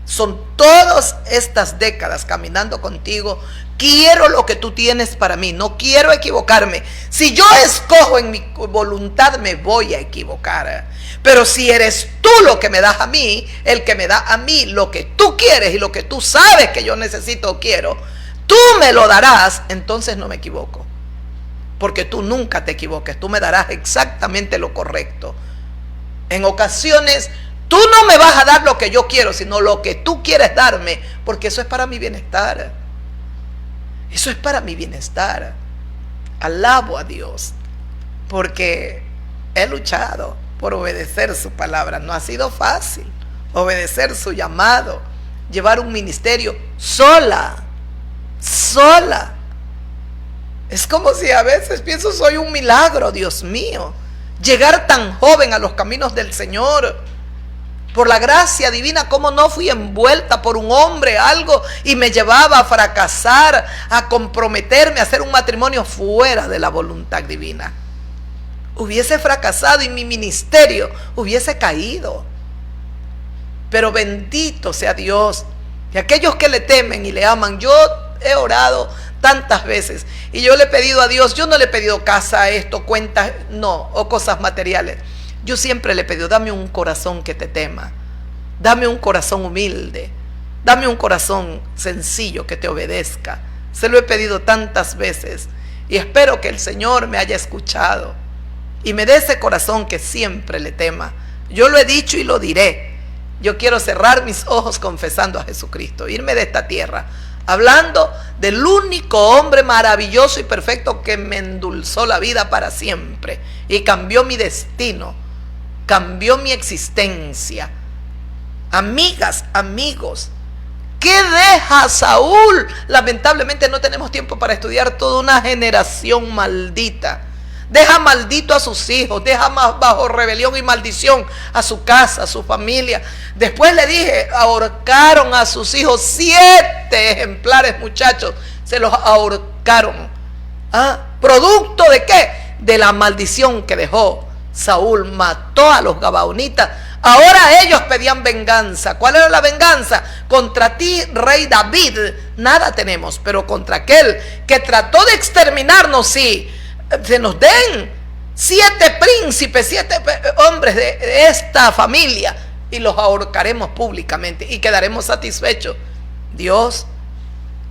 Son todas estas décadas caminando contigo. Quiero lo que tú tienes para mí. No quiero equivocarme. Si yo escojo en mi voluntad, me voy a equivocar. Pero si eres tú lo que me das a mí, el que me da a mí lo que tú quieres y lo que tú sabes que yo necesito o quiero, tú me lo darás, entonces no me equivoco. Porque tú nunca te equivoques. Tú me darás exactamente lo correcto. En ocasiones tú no me vas a dar lo que yo quiero, sino lo que tú quieres darme, porque eso es para mi bienestar. Eso es para mi bienestar. Alabo a Dios, porque he luchado por obedecer su palabra. No ha sido fácil obedecer su llamado, llevar un ministerio sola. Es como si a veces pienso, soy un milagro, Dios mío, llegar tan joven a los caminos del Señor. Por la gracia divina, cómo no fui envuelta por un hombre, algo, y me llevaba a fracasar, a comprometerme, a hacer un matrimonio fuera de la voluntad divina. Hubiese fracasado y mi ministerio hubiese caído. Pero bendito sea Dios. Y aquellos que le temen y le aman, yo he orado tantas veces y yo le he pedido a Dios, yo no le he pedido casa, esto, cuentas, no, o cosas materiales. Yo siempre le he pedido, dame un corazón que te tema, dame un corazón humilde, dame un corazón sencillo que te obedezca. Se lo he pedido tantas veces y espero que el Señor me haya escuchado y me dé ese corazón que siempre le tema. Yo lo he dicho y lo diré. Yo quiero cerrar mis ojos confesando a Jesucristo, irme de esta tierra, hablando del único hombre maravilloso y perfecto que me endulzó la vida para siempre y cambió mi destino, cambió mi existencia. Amigas, amigos, ¿qué deja Saúl? Lamentablemente no tenemos tiempo para estudiar toda una generación maldita. Deja maldito a sus hijos, deja más bajo rebelión y maldición a su casa, a su familia. Después le dije, ahorcaron a sus hijos, 7 ejemplares, muchachos, se los ahorcaron. ¿Producto de qué? De la maldición que dejó Saúl. Mató a los gabaonitas. Ahora ellos pedían venganza. ¿Cuál era la venganza? Contra ti, rey David, nada tenemos, pero contra aquel que trató de exterminarnos, sí, se nos den 7 príncipes, 7 hombres de esta familia, y los ahorcaremos públicamente y quedaremos satisfechos. Dios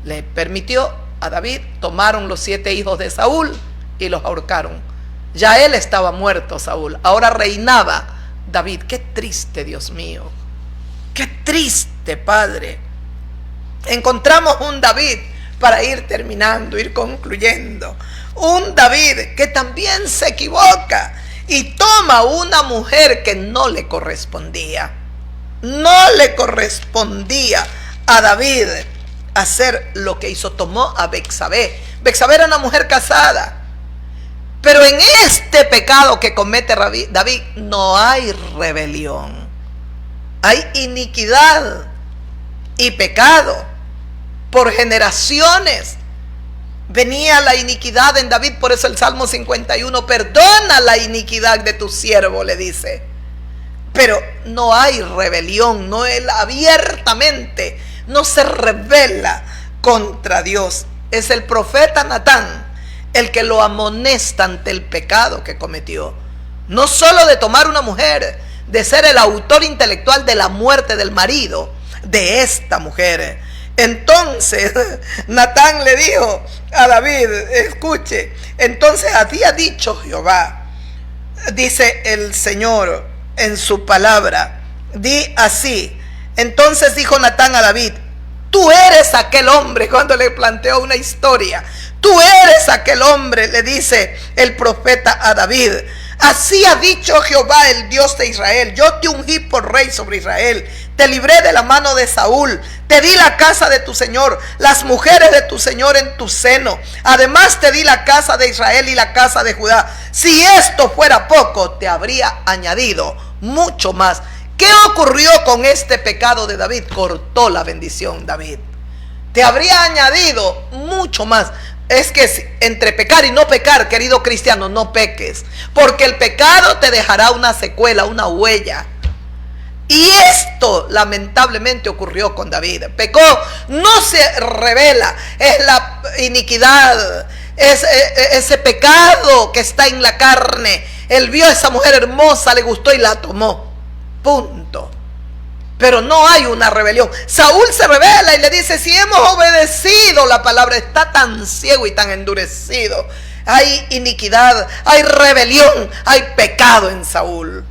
le permitió a David, tomaron los 7 hijos de Saúl y los ahorcaron. Ya él estaba muerto, Saúl, ahora reinaba David. Qué triste, Dios mío, qué triste, Padre. Encontramos un David, para ir terminando, ir concluyendo, un David que también se equivoca y toma una mujer que no le correspondía. No le correspondía a David hacer lo que hizo. Tomó a Betsabé. Betsabé era una mujer casada. Pero en este pecado que comete David no hay rebelión. Hay iniquidad y pecado por generaciones. venía la iniquidad en David. Por eso el Salmo 51, perdona la iniquidad de tu siervo, le dice. Pero no hay rebelión, no, él abiertamente no se rebela contra Dios. Es el profeta Natán el que lo amonesta ante el pecado que cometió. No solo de tomar una mujer, de ser el autor intelectual de la muerte del marido de esta mujer. Entonces Natán le dijo a David, escuche, entonces a ti ha dicho Jehová, dice el Señor en su palabra, di así. Entonces dijo Natán a David, tú eres aquel hombre. Cuando le planteó una historia, tú eres aquel hombre, le dice el profeta a David. Así ha dicho Jehová, el Dios de Israel, yo te ungí por rey sobre Israel, te libré de la mano de Saúl, te di la casa de tu señor, las mujeres de tu señor en tu seno, además te di la casa de Israel y la casa de Judá. Si esto fuera poco, te habría añadido mucho más. ¿Qué ocurrió con este pecado de David? Cortó la bendición David. Te habría añadido mucho más. Es que entre pecar y no pecar, querido cristiano, no peques, porque el pecado te dejará una secuela, una huella. Y esto lamentablemente ocurrió con David. Pecó, no se revela, es la iniquidad, es ese pecado que está en la carne. Él vio a esa mujer hermosa, le gustó y la tomó, punto. Pero no hay una rebelión. Saúl se revela y le dice, si hemos obedecido la palabra, está tan ciego y tan endurecido. Hay iniquidad, hay rebelión, hay pecado en Saúl.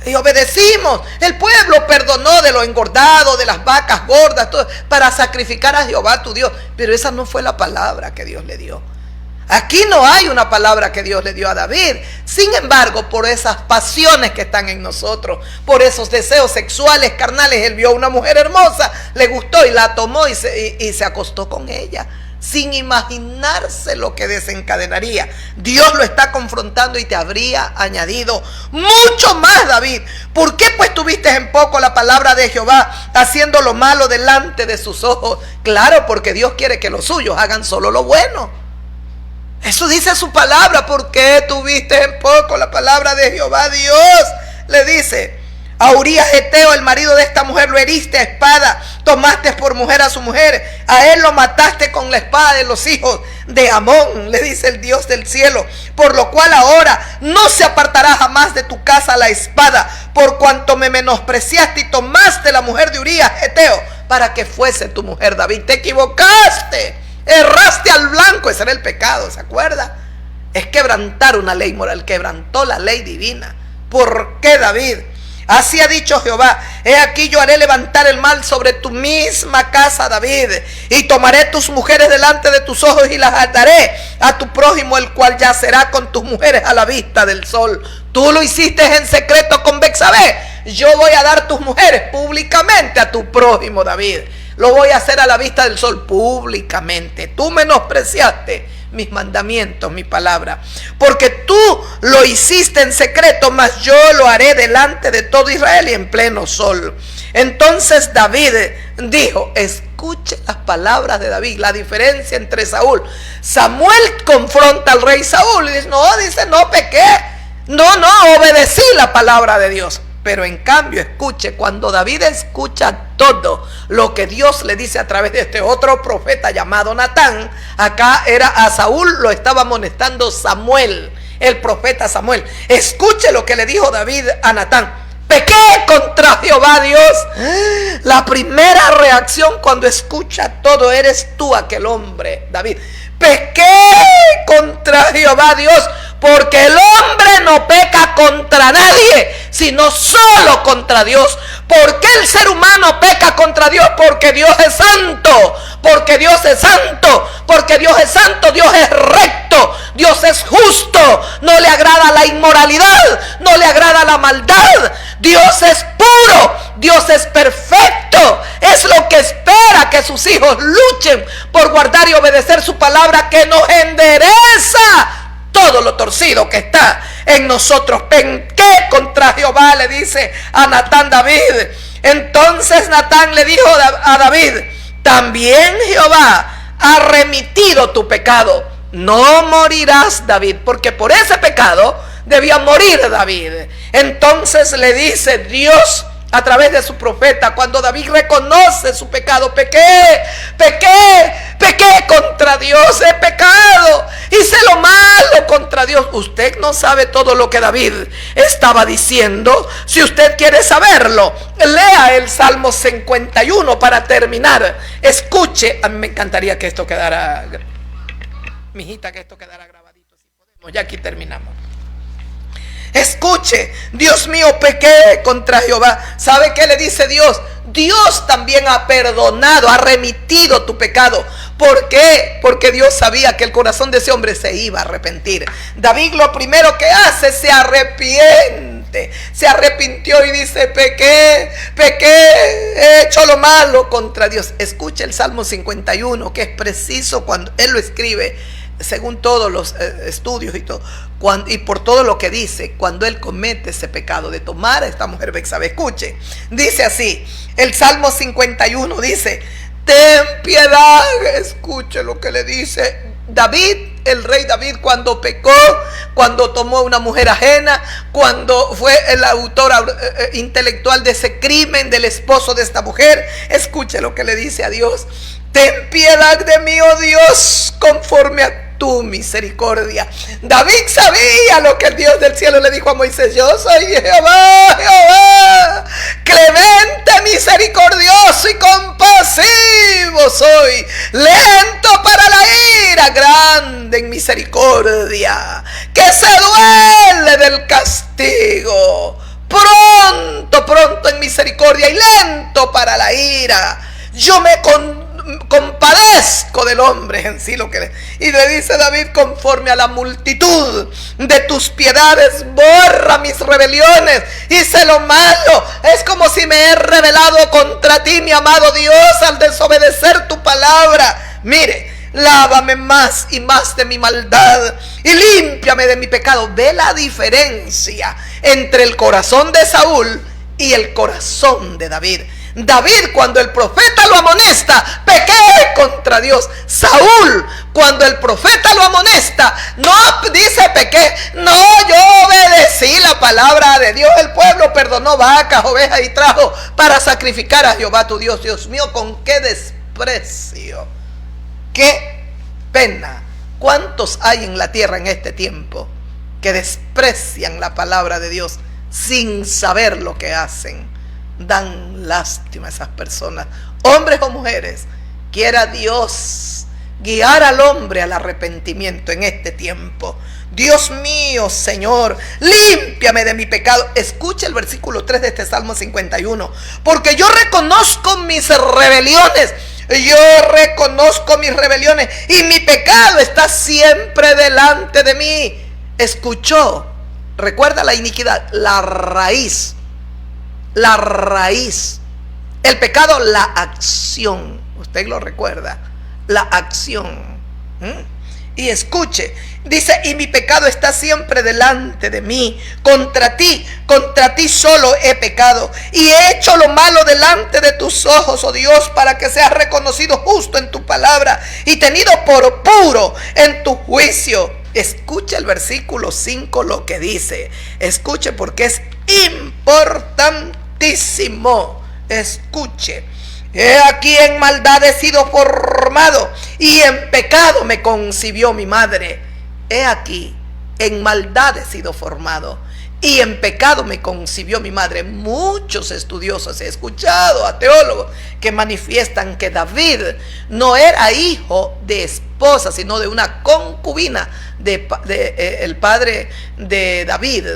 Y obedecimos. El pueblo perdonó de lo engordado, de las vacas gordas, todo, para sacrificar a Jehová tu Dios. Pero esa no fue la palabra que Dios le dio. Aquí no hay una palabra que Dios le dio a David. Sin embargo, por esas pasiones que están en nosotros, por esos deseos sexuales, carnales, él vio a una mujer hermosa, le gustó y la tomó y se acostó con ella, sin imaginarse lo que desencadenaría. Dios lo está confrontando y te habría añadido mucho más, David. ¿Por qué pues tuviste en poco la palabra de Jehová, haciendo lo malo delante de sus ojos? Claro, porque Dios quiere que los suyos hagan solo lo bueno. Eso dice su palabra. ¿Por qué tuviste en poco la palabra de Jehová? Dios le dice a Urías Eteo, el marido de esta mujer, lo heriste a espada, tomaste por mujer a su mujer, a él lo mataste con la espada de los hijos de Amón, le dice el Dios del cielo, por lo cual ahora no se apartará jamás de tu casa la espada, por cuanto me menospreciaste y tomaste la mujer de Urías Eteo para que fuese tu mujer. David, te equivocaste, erraste al blanco. Ese era el pecado, ¿se acuerda? Es quebrantar una ley moral, quebrantó la ley divina. ¿Por qué, David? Así ha dicho Jehová, he aquí yo haré levantar el mal sobre tu misma casa, David, y tomaré tus mujeres delante de tus ojos y las daré a tu prójimo, el cual yacerá con tus mujeres a la vista del sol. Tú lo hiciste en secreto con Betsabé, yo voy a dar tus mujeres públicamente a tu prójimo, David. Lo voy a hacer a la vista del sol públicamente. Tú menospreciaste mis mandamientos, mi palabra, porque tú lo hiciste en secreto, mas yo lo haré delante de todo Israel y en pleno sol. Entonces David dijo, escuche las palabras de David, la diferencia entre Saúl. Samuel confronta al rey Saúl y dice, no pequé, no obedecí la palabra de Dios. Pero en cambio, escuche, cuando David escucha todo lo que Dios le dice a través de este otro profeta llamado Natán, acá era a Saúl, lo estaba amonestando Samuel, el profeta Samuel. Escuche lo que le dijo David a Natán: pequé contra Jehová Dios. La primera reacción cuando escucha todo, eres tú aquel hombre, David. Pequé contra Jehová Dios, porque el hombre no peca contra nadie, sino solo contra Dios. ¿Por qué el ser humano peca contra Dios? Porque Dios es santo, porque Dios es santo, porque Dios es santo, Dios es recto, Dios es justo, no le agrada la inmoralidad, no le agrada la maldad, Dios es puro, Dios es perfecto, es lo que espera que sus hijos luchen por guardar y obedecer su palabra, que nos endereza todo lo torcido que está en nosotros. Pequé contra Jehová, le dice a Natán David. Entonces Natán le dijo a David: también Jehová ha remitido tu pecado. No morirás, David, porque por ese pecado debía morir David. Entonces le dice Dios a través de su profeta, cuando David reconoce su pecado: pequé contra Dios, he pecado, hice lo malo contra Dios. Usted no sabe todo lo que David estaba diciendo. Si usted quiere saberlo, lea el Salmo 51 para terminar. Escuche, a mí me encantaría que esto quedara, mijita, que esto quedara grabadito, si podemos. Ya aquí terminamos. Escuche: Dios mío, pequé contra Jehová. ¿Sabe qué le dice Dios? Dios también ha perdonado, ha remitido tu pecado. ¿Por qué? Porque Dios sabía que el corazón de ese hombre se iba a arrepentir. David lo primero que hace, se arrepiente. Se arrepintió y dice: pequé, he hecho lo malo contra Dios. Escuche el Salmo 51, que es preciso cuando él lo escribe, según todos los estudios y todo, y por todo lo que dice, cuando él comete ese pecado de tomar a esta mujer Betsabe. Escuche, dice así, el Salmo 51 dice: ten piedad. Escuche lo que le dice David, el rey David, cuando pecó, cuando tomó una mujer ajena, cuando fue el autor intelectual de ese crimen del esposo de esta mujer. Escuche lo que le dice a Dios: ten piedad de mí, oh Dios, conforme a tu misericordia. David sabía lo que el Dios del cielo le dijo a Moisés: yo soy Jehová, clemente, misericordioso y compasivo soy, lento para la ira, grande en misericordia, que se duele del castigo, pronto en misericordia y lento para la ira. Yo me compadezco del hombre en sí, y le dice David: conforme a la multitud de tus piedades, borra mis rebeliones, hice lo malo, es como si me he rebelado contra ti, mi amado Dios, al desobedecer tu palabra. Mire, lávame más y más de mi maldad y límpiame de mi pecado. Ve la diferencia entre el corazón de Saúl y el corazón de David. David, cuando el profeta lo amonesta, pequé contra Dios. Saúl, cuando el profeta lo amonesta, no dice pequé, no, yo obedecí la palabra de Dios. El pueblo perdonó vacas, ovejas y trajo para sacrificar a Jehová tu Dios. Dios mío, con qué desprecio, qué pena. ¿Cuántos hay en la tierra en este tiempo que desprecian la palabra de Dios sin saber lo que hacen? Dan lástima a esas personas, hombres o mujeres. Quiera Dios guiar al hombre al arrepentimiento en este tiempo. Dios mío, Señor, límpiame de mi pecado. Escucha el versículo 3 de este Salmo 51. Porque yo reconozco mis rebeliones. Yo reconozco mis rebeliones y mi pecado está siempre delante de mí. Escuchó, recuerda la iniquidad, la raíz. La raíz, el pecado, la acción. Usted lo recuerda, la acción. Y escuche, dice: y mi pecado está siempre delante de mí. Contra ti solo he pecado y he hecho lo malo delante de tus ojos, oh Dios, para que seas reconocido justo en tu palabra y tenido por puro en tu juicio. Escuche el versículo 5 lo que dice. Escuche, porque es importantísimo. Escuche: he aquí en maldad he sido formado y en pecado me concibió mi madre. He aquí en maldad he sido formado y en pecado me concibió mi madre. Muchos estudiosos he escuchado a teólogos que manifiestan que David no era hijo de esposa, sino de una concubina el padre de David,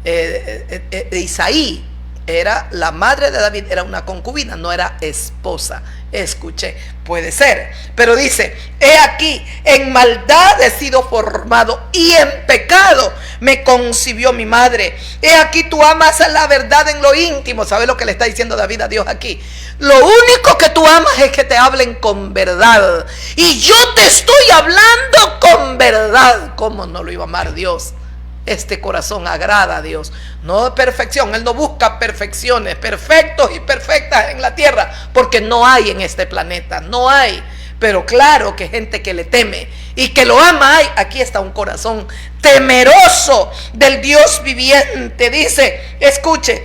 de Isaí. Era la madre de David, era una concubina, no era esposa. Escuché, puede ser, pero dice: he aquí en maldad he sido formado y en pecado me concibió mi madre. He aquí tú amas la verdad en lo íntimo. ¿Sabe lo que le está diciendo David a Dios aquí? Lo único que tú amas es que te hablen con verdad, y yo te estoy hablando con verdad. ¿Cómo no lo iba a amar Dios? Este corazón agrada a Dios, no de perfección. Él no busca perfecciones, perfectos y perfectas en la tierra, porque no hay en este planeta, no hay. pero claro que gente que le teme y que lo ama hay. Aquí está un corazón temeroso del Dios viviente. Dice, escuche,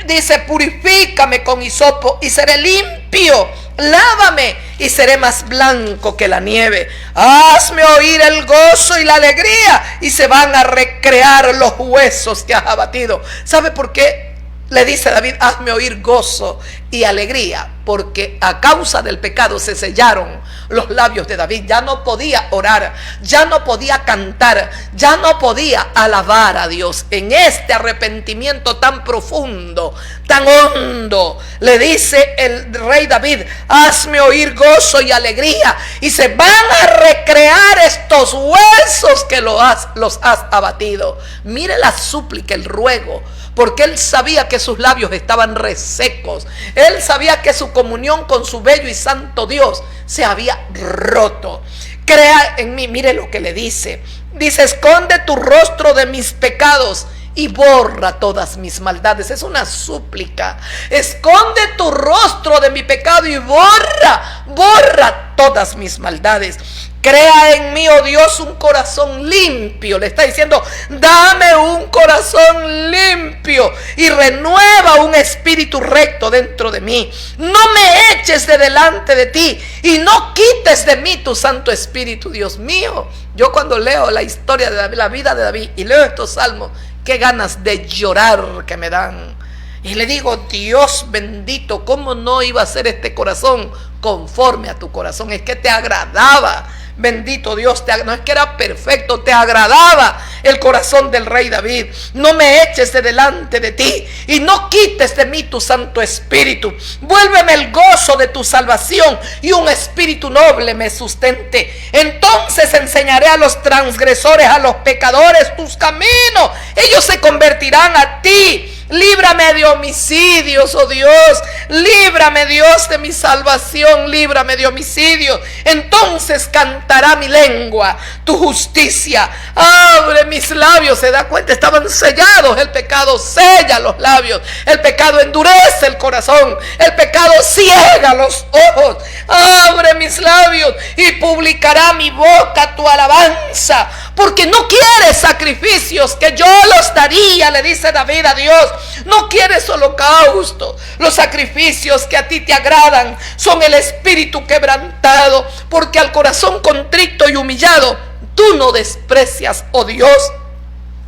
dice: purifícame con hisopo y seré limpio, lávame y seré más blanco que la nieve. Hazme oír el gozo y la alegría, y se van a recrear los huesos que has abatido. ¿Sabe por qué le dice David: hazme oír gozo y alegría? Porque a causa del pecado se sellaron los labios de David. Ya no podía orar, ya no podía cantar, ya no podía alabar a Dios. En este arrepentimiento tan profundo, tan hondo, le dice el rey David: hazme oír gozo y alegría, y se van a recrear estos huesos que los has abatido. Mire la súplica, el ruego, porque él sabía que sus labios estaban resecos. Él sabía que su comunión con su bello y santo Dios se había roto. Crea en mí. Mire lo que le dice. Dice: esconde tu rostro de mis pecados y borra todas mis maldades. Es una súplica. Esconde tu rostro de mi pecado y borra todas mis maldades. Crea en mí, oh Dios, un corazón limpio. Le está diciendo: dame un corazón limpio y renueva un espíritu recto dentro de mí. No me eches de delante de ti y no quites de mí tu Santo Espíritu. Dios mío, yo cuando leo la historia de David, la vida de David, y leo estos salmos, qué ganas de llorar que me dan. Y le digo: Dios bendito, ¿cómo no iba a ser este corazón conforme a tu corazón? Es que te agradaba. Bendito Dios, no es que era perfecto, te agradaba el corazón del rey David. No me eches de delante de ti y no quites de mí tu Santo Espíritu. Vuélveme el gozo de tu salvación y un espíritu noble me sustente. Entonces enseñaré a los transgresores, a los pecadores, tus caminos. Ellos se convertirán a ti. Líbrame de homicidios, oh Dios. Líbrame, Dios, de mi salvación. Líbrame de homicidios. Entonces cantará mi lengua tu justicia. Abre mis labios. Se da cuenta, estaban sellados. El pecado sella los labios. El pecado endurece el corazón. El pecado ciega los ojos. Abre mis labios y publicará mi boca tu alabanza. Porque no quieres sacrificios, que yo los daría, le dice David a Dios. No quieres holocausto. Los sacrificios que a ti te agradan son el espíritu quebrantado, porque al corazón contrito y humillado tú no desprecias, oh Dios.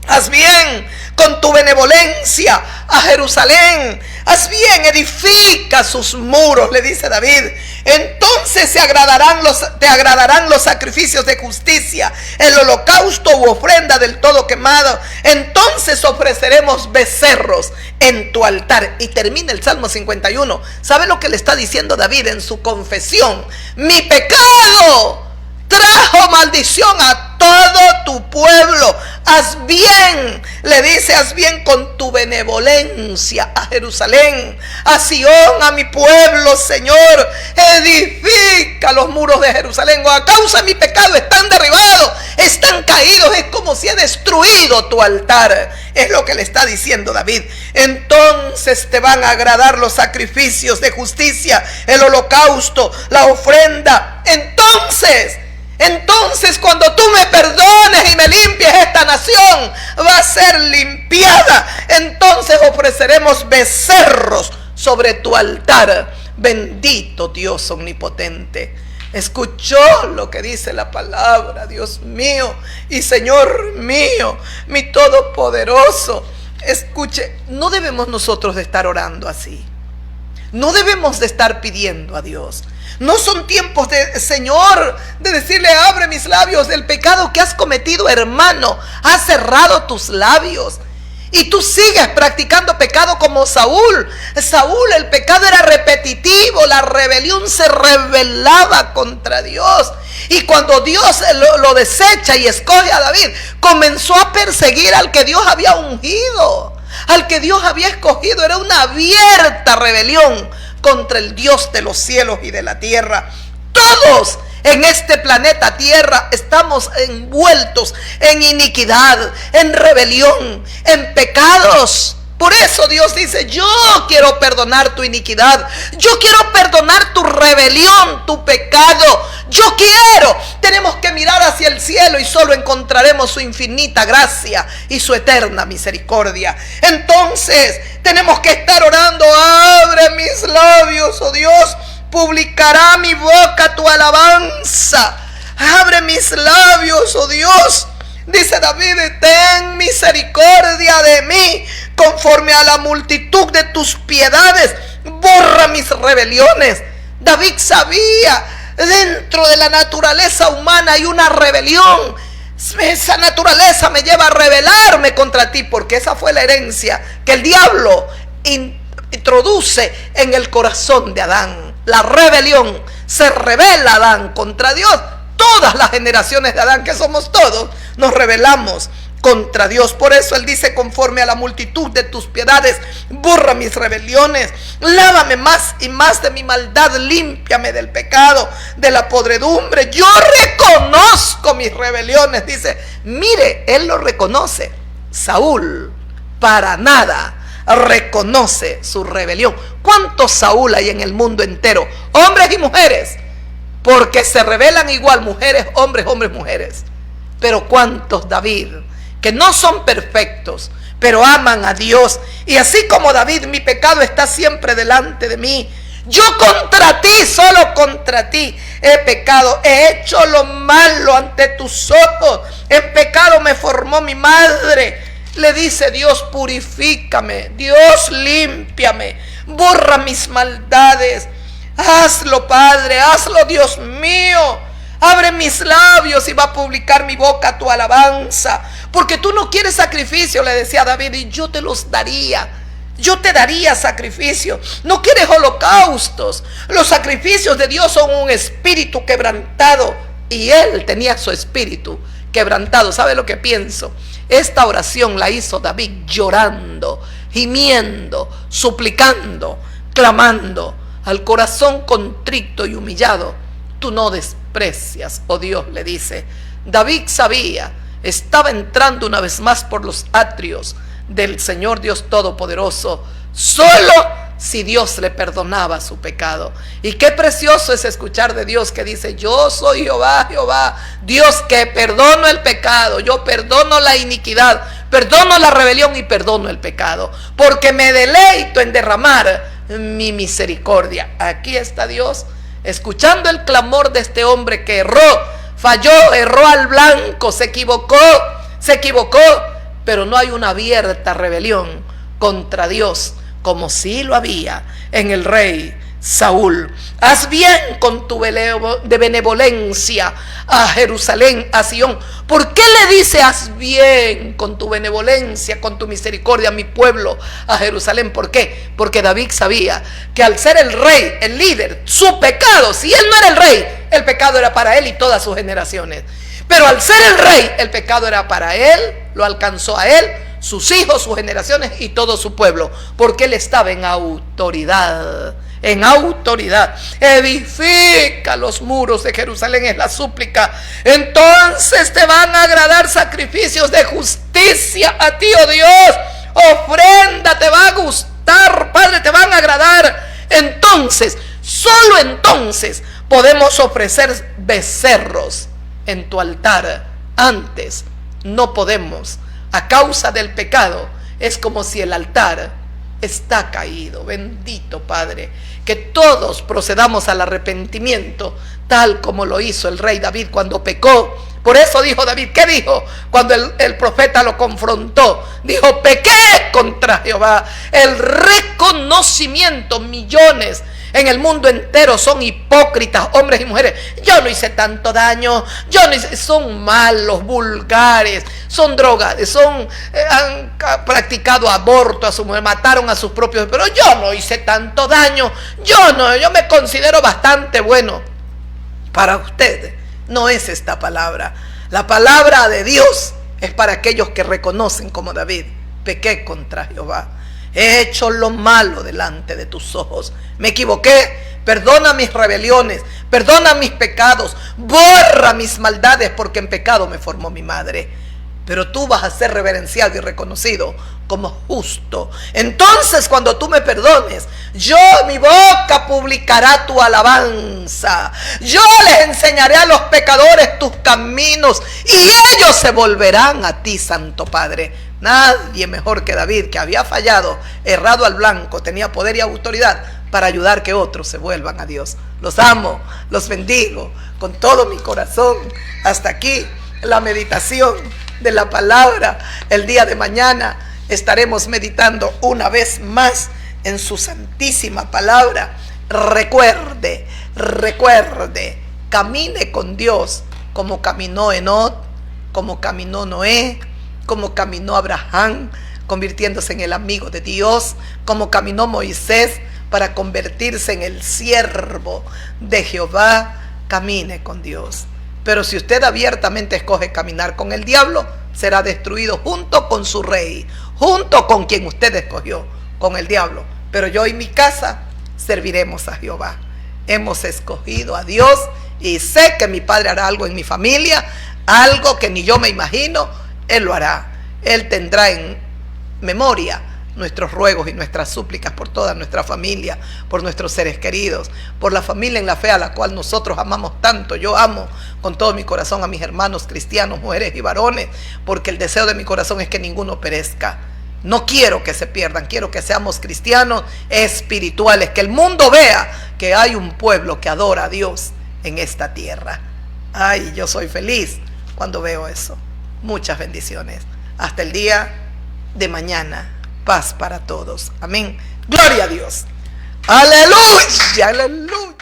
Haz bien con tu benevolencia a Jerusalén. Haz bien, edifica sus muros, le dice David. Entonces te agradarán los sacrificios de justicia, el holocausto u ofrenda del todo quemado. Entonces ofreceremos becerros en tu altar. Y termina el Salmo 51. ¿Sabe lo que le está diciendo David en su confesión? Mi pecado trajo maldición a todo tu pueblo. Haz bien, le dice, haz bien con tu benevolencia a Jerusalén, a Sión, a mi pueblo, Señor. Edifica los muros de Jerusalén. O a causa de mi pecado están derribados, están caídos. Es como si he destruido tu altar. Es lo que le está diciendo David. Entonces te van a agradar los sacrificios de justicia, el holocausto, la ofrenda. Entonces cuando tú me perdones y me limpies, esta nación va a ser limpiada. Entonces ofreceremos becerros sobre tu altar. Bendito Dios omnipotente. Escuchó lo que dice la palabra, Dios mío y Señor mío, mi todopoderoso. Escuche, no debemos nosotros de estar orando así. No debemos de estar pidiendo a Dios. No son tiempos de, Señor, de decirle: abre mis labios del pecado que has cometido, hermano. Has cerrado tus labios y tú sigues practicando pecado como Saúl. Saúl, el pecado era repetitivo. La rebelión se rebelaba contra Dios. Y cuando Dios lo desecha y escoge a David, comenzó a perseguir al que Dios había ungido, al que Dios había escogido. Era una abierta rebelión contra el Dios de los cielos y de la tierra. Todos en este planeta Tierra estamos envueltos en iniquidad, en rebelión, en pecados. Por eso Dios dice: yo quiero perdonar tu iniquidad, yo quiero perdonar tu rebelión, tu pecado. yo quiero. Tenemos que mirar hacia el cielo y solo encontraremos su infinita gracia y su eterna misericordia. Entonces tenemos que estar orando: abre mis labios, oh Dios, publicará mi boca tu alabanza. Abre mis labios, oh Dios. Dice David: ten misericordia de mí, conforme a la multitud de tus piedades, borra mis rebeliones. David sabía, dentro de la naturaleza humana hay una rebelión. Esa naturaleza me lleva a rebelarme contra ti, porque esa fue la herencia que el diablo introduce en el corazón de Adán. La rebelión. Se rebela Adán contra Dios. Todas las generaciones de Adán, que somos todos, nos rebelamos contra Dios. Por eso él dice: conforme a la multitud de tus piedades, borra mis rebeliones, lávame más y más de mi maldad, límpiame del pecado, de la podredumbre. Yo reconozco mis rebeliones. Dice, mire, él lo reconoce. Saúl para nada reconoce su rebelión. ¿Cuántos Saúl hay en el mundo entero? Hombres y mujeres, porque se rebelan igual, mujeres, hombres, hombres, mujeres. Pero ¿cuántos David, que no son perfectos, pero aman a Dios? Y así como David, mi pecado está siempre delante de mí. Yo contra ti, solo contra ti he pecado, he hecho lo malo ante tus ojos. En pecado me formó mi madre. Le dice Dios: purifícame, Dios, límpiame, borra mis maldades. Hazlo, Padre, hazlo, Dios mío. Abre mis labios y va a publicar mi boca tu alabanza. Porque tú no quieres sacrificio, le decía David, y yo te los daría. Yo te daría sacrificio. No quieres holocaustos. Los sacrificios de Dios son un espíritu quebrantado. Y él tenía su espíritu quebrantado. ¿Sabe lo que pienso? Esta oración la hizo David llorando, gimiendo, suplicando, clamando. Al corazón contrito y humillado tú no desprecias, oh Dios, le dice. David sabía, estaba entrando una vez más por los atrios del Señor Dios Todopoderoso, solo si Dios le perdonaba su pecado. Y qué precioso es escuchar de Dios que dice: yo soy Jehová, Jehová, Dios que perdono el pecado, yo perdono la iniquidad, perdono la rebelión y perdono el pecado, porque me deleito en derramar mi misericordia. Aquí está Dios escuchando el clamor de este hombre que erró, falló, erró al blanco, se equivocó, pero no hay una abierta rebelión contra Dios, como sí lo había en el rey Saúl. Haz bien con tu de benevolencia a Jerusalén, a Sión. ¿Por qué le dice haz bien con tu benevolencia, con tu misericordia a mi pueblo, a Jerusalén? ¿Por qué? Porque David sabía que al ser el rey, el líder, su pecado, si él no era el rey, el pecado era para él y todas sus generaciones. Pero al ser el rey, el pecado era para él, lo alcanzó a él, sus hijos, sus generaciones y todo su pueblo, porque él estaba en autoridad. En autoridad. Edifica los muros de Jerusalén, es la súplica. Entonces te van a agradar sacrificios de justicia a ti, oh Dios. Ofrenda te va a gustar, Padre, te van a agradar. Entonces, solo entonces podemos ofrecer becerros en tu altar. Antes no podemos, a causa del pecado. Es como si el altar está caído. Bendito Padre, que todos procedamos al arrepentimiento, tal como lo hizo el rey David cuando pecó. Por eso dijo David, ¿qué dijo? Cuando el profeta lo confrontó, dijo: pequé contra Jehová. El reconocimiento, millones en el mundo entero son hipócritas, hombres y mujeres. Yo no hice tanto daño, son malos, vulgares, son drogados, han practicado aborto a su mujer, mataron a sus propios, pero yo no hice tanto daño, yo me considero bastante bueno. Para usted no es esta palabra. La palabra de Dios es para aquellos que reconocen, como David: pequé contra Jehová, he hecho lo malo delante de tus ojos, me equivoqué, perdona mis rebeliones, perdona mis pecados, borra mis maldades, porque en pecado me formó mi madre. Pero tú vas a ser reverenciado y reconocido como justo. Entonces, cuando tú me perdones, mi boca publicará tu alabanza. alabanza. Yo les enseñaré a los pecadores tus caminos y ellos se volverán a ti, Santo Padre. Nadie mejor que David, que había fallado, errado al blanco, tenía poder y autoridad para ayudar que otros se vuelvan a Dios. Los amo, los bendigo con todo mi corazón. Hasta aquí la meditación de la palabra. El día de mañana estaremos meditando una vez más en su santísima palabra. Recuerde, camine con Dios como caminó Enoc, como caminó Noé, como caminó Abraham, convirtiéndose en el amigo de Dios, como caminó Moisés para convertirse en el siervo de Jehová. Camine con Dios. Pero si usted abiertamente escoge caminar con el diablo, será destruido junto con su rey, junto con quien usted escogió, con el diablo. Pero yo y mi casa serviremos a Jehová. Hemos escogido a Dios y sé que mi Padre hará algo en mi familia, algo que ni yo me imagino. Él lo hará. Él tendrá en memoria nuestros ruegos y nuestras súplicas por toda nuestra familia, por nuestros seres queridos, por la familia en la fe a la cual nosotros amamos tanto. Yo amo con todo mi corazón a mis hermanos cristianos, mujeres y varones, porque el deseo de mi corazón es que ninguno perezca. No quiero que se pierdan, quiero que seamos cristianos espirituales, que el mundo vea que hay un pueblo que adora a Dios en esta tierra. Ay, yo soy feliz cuando veo eso. Muchas bendiciones. Hasta el día de mañana. Paz para todos. Amén. Gloria a Dios. Aleluya. Aleluya.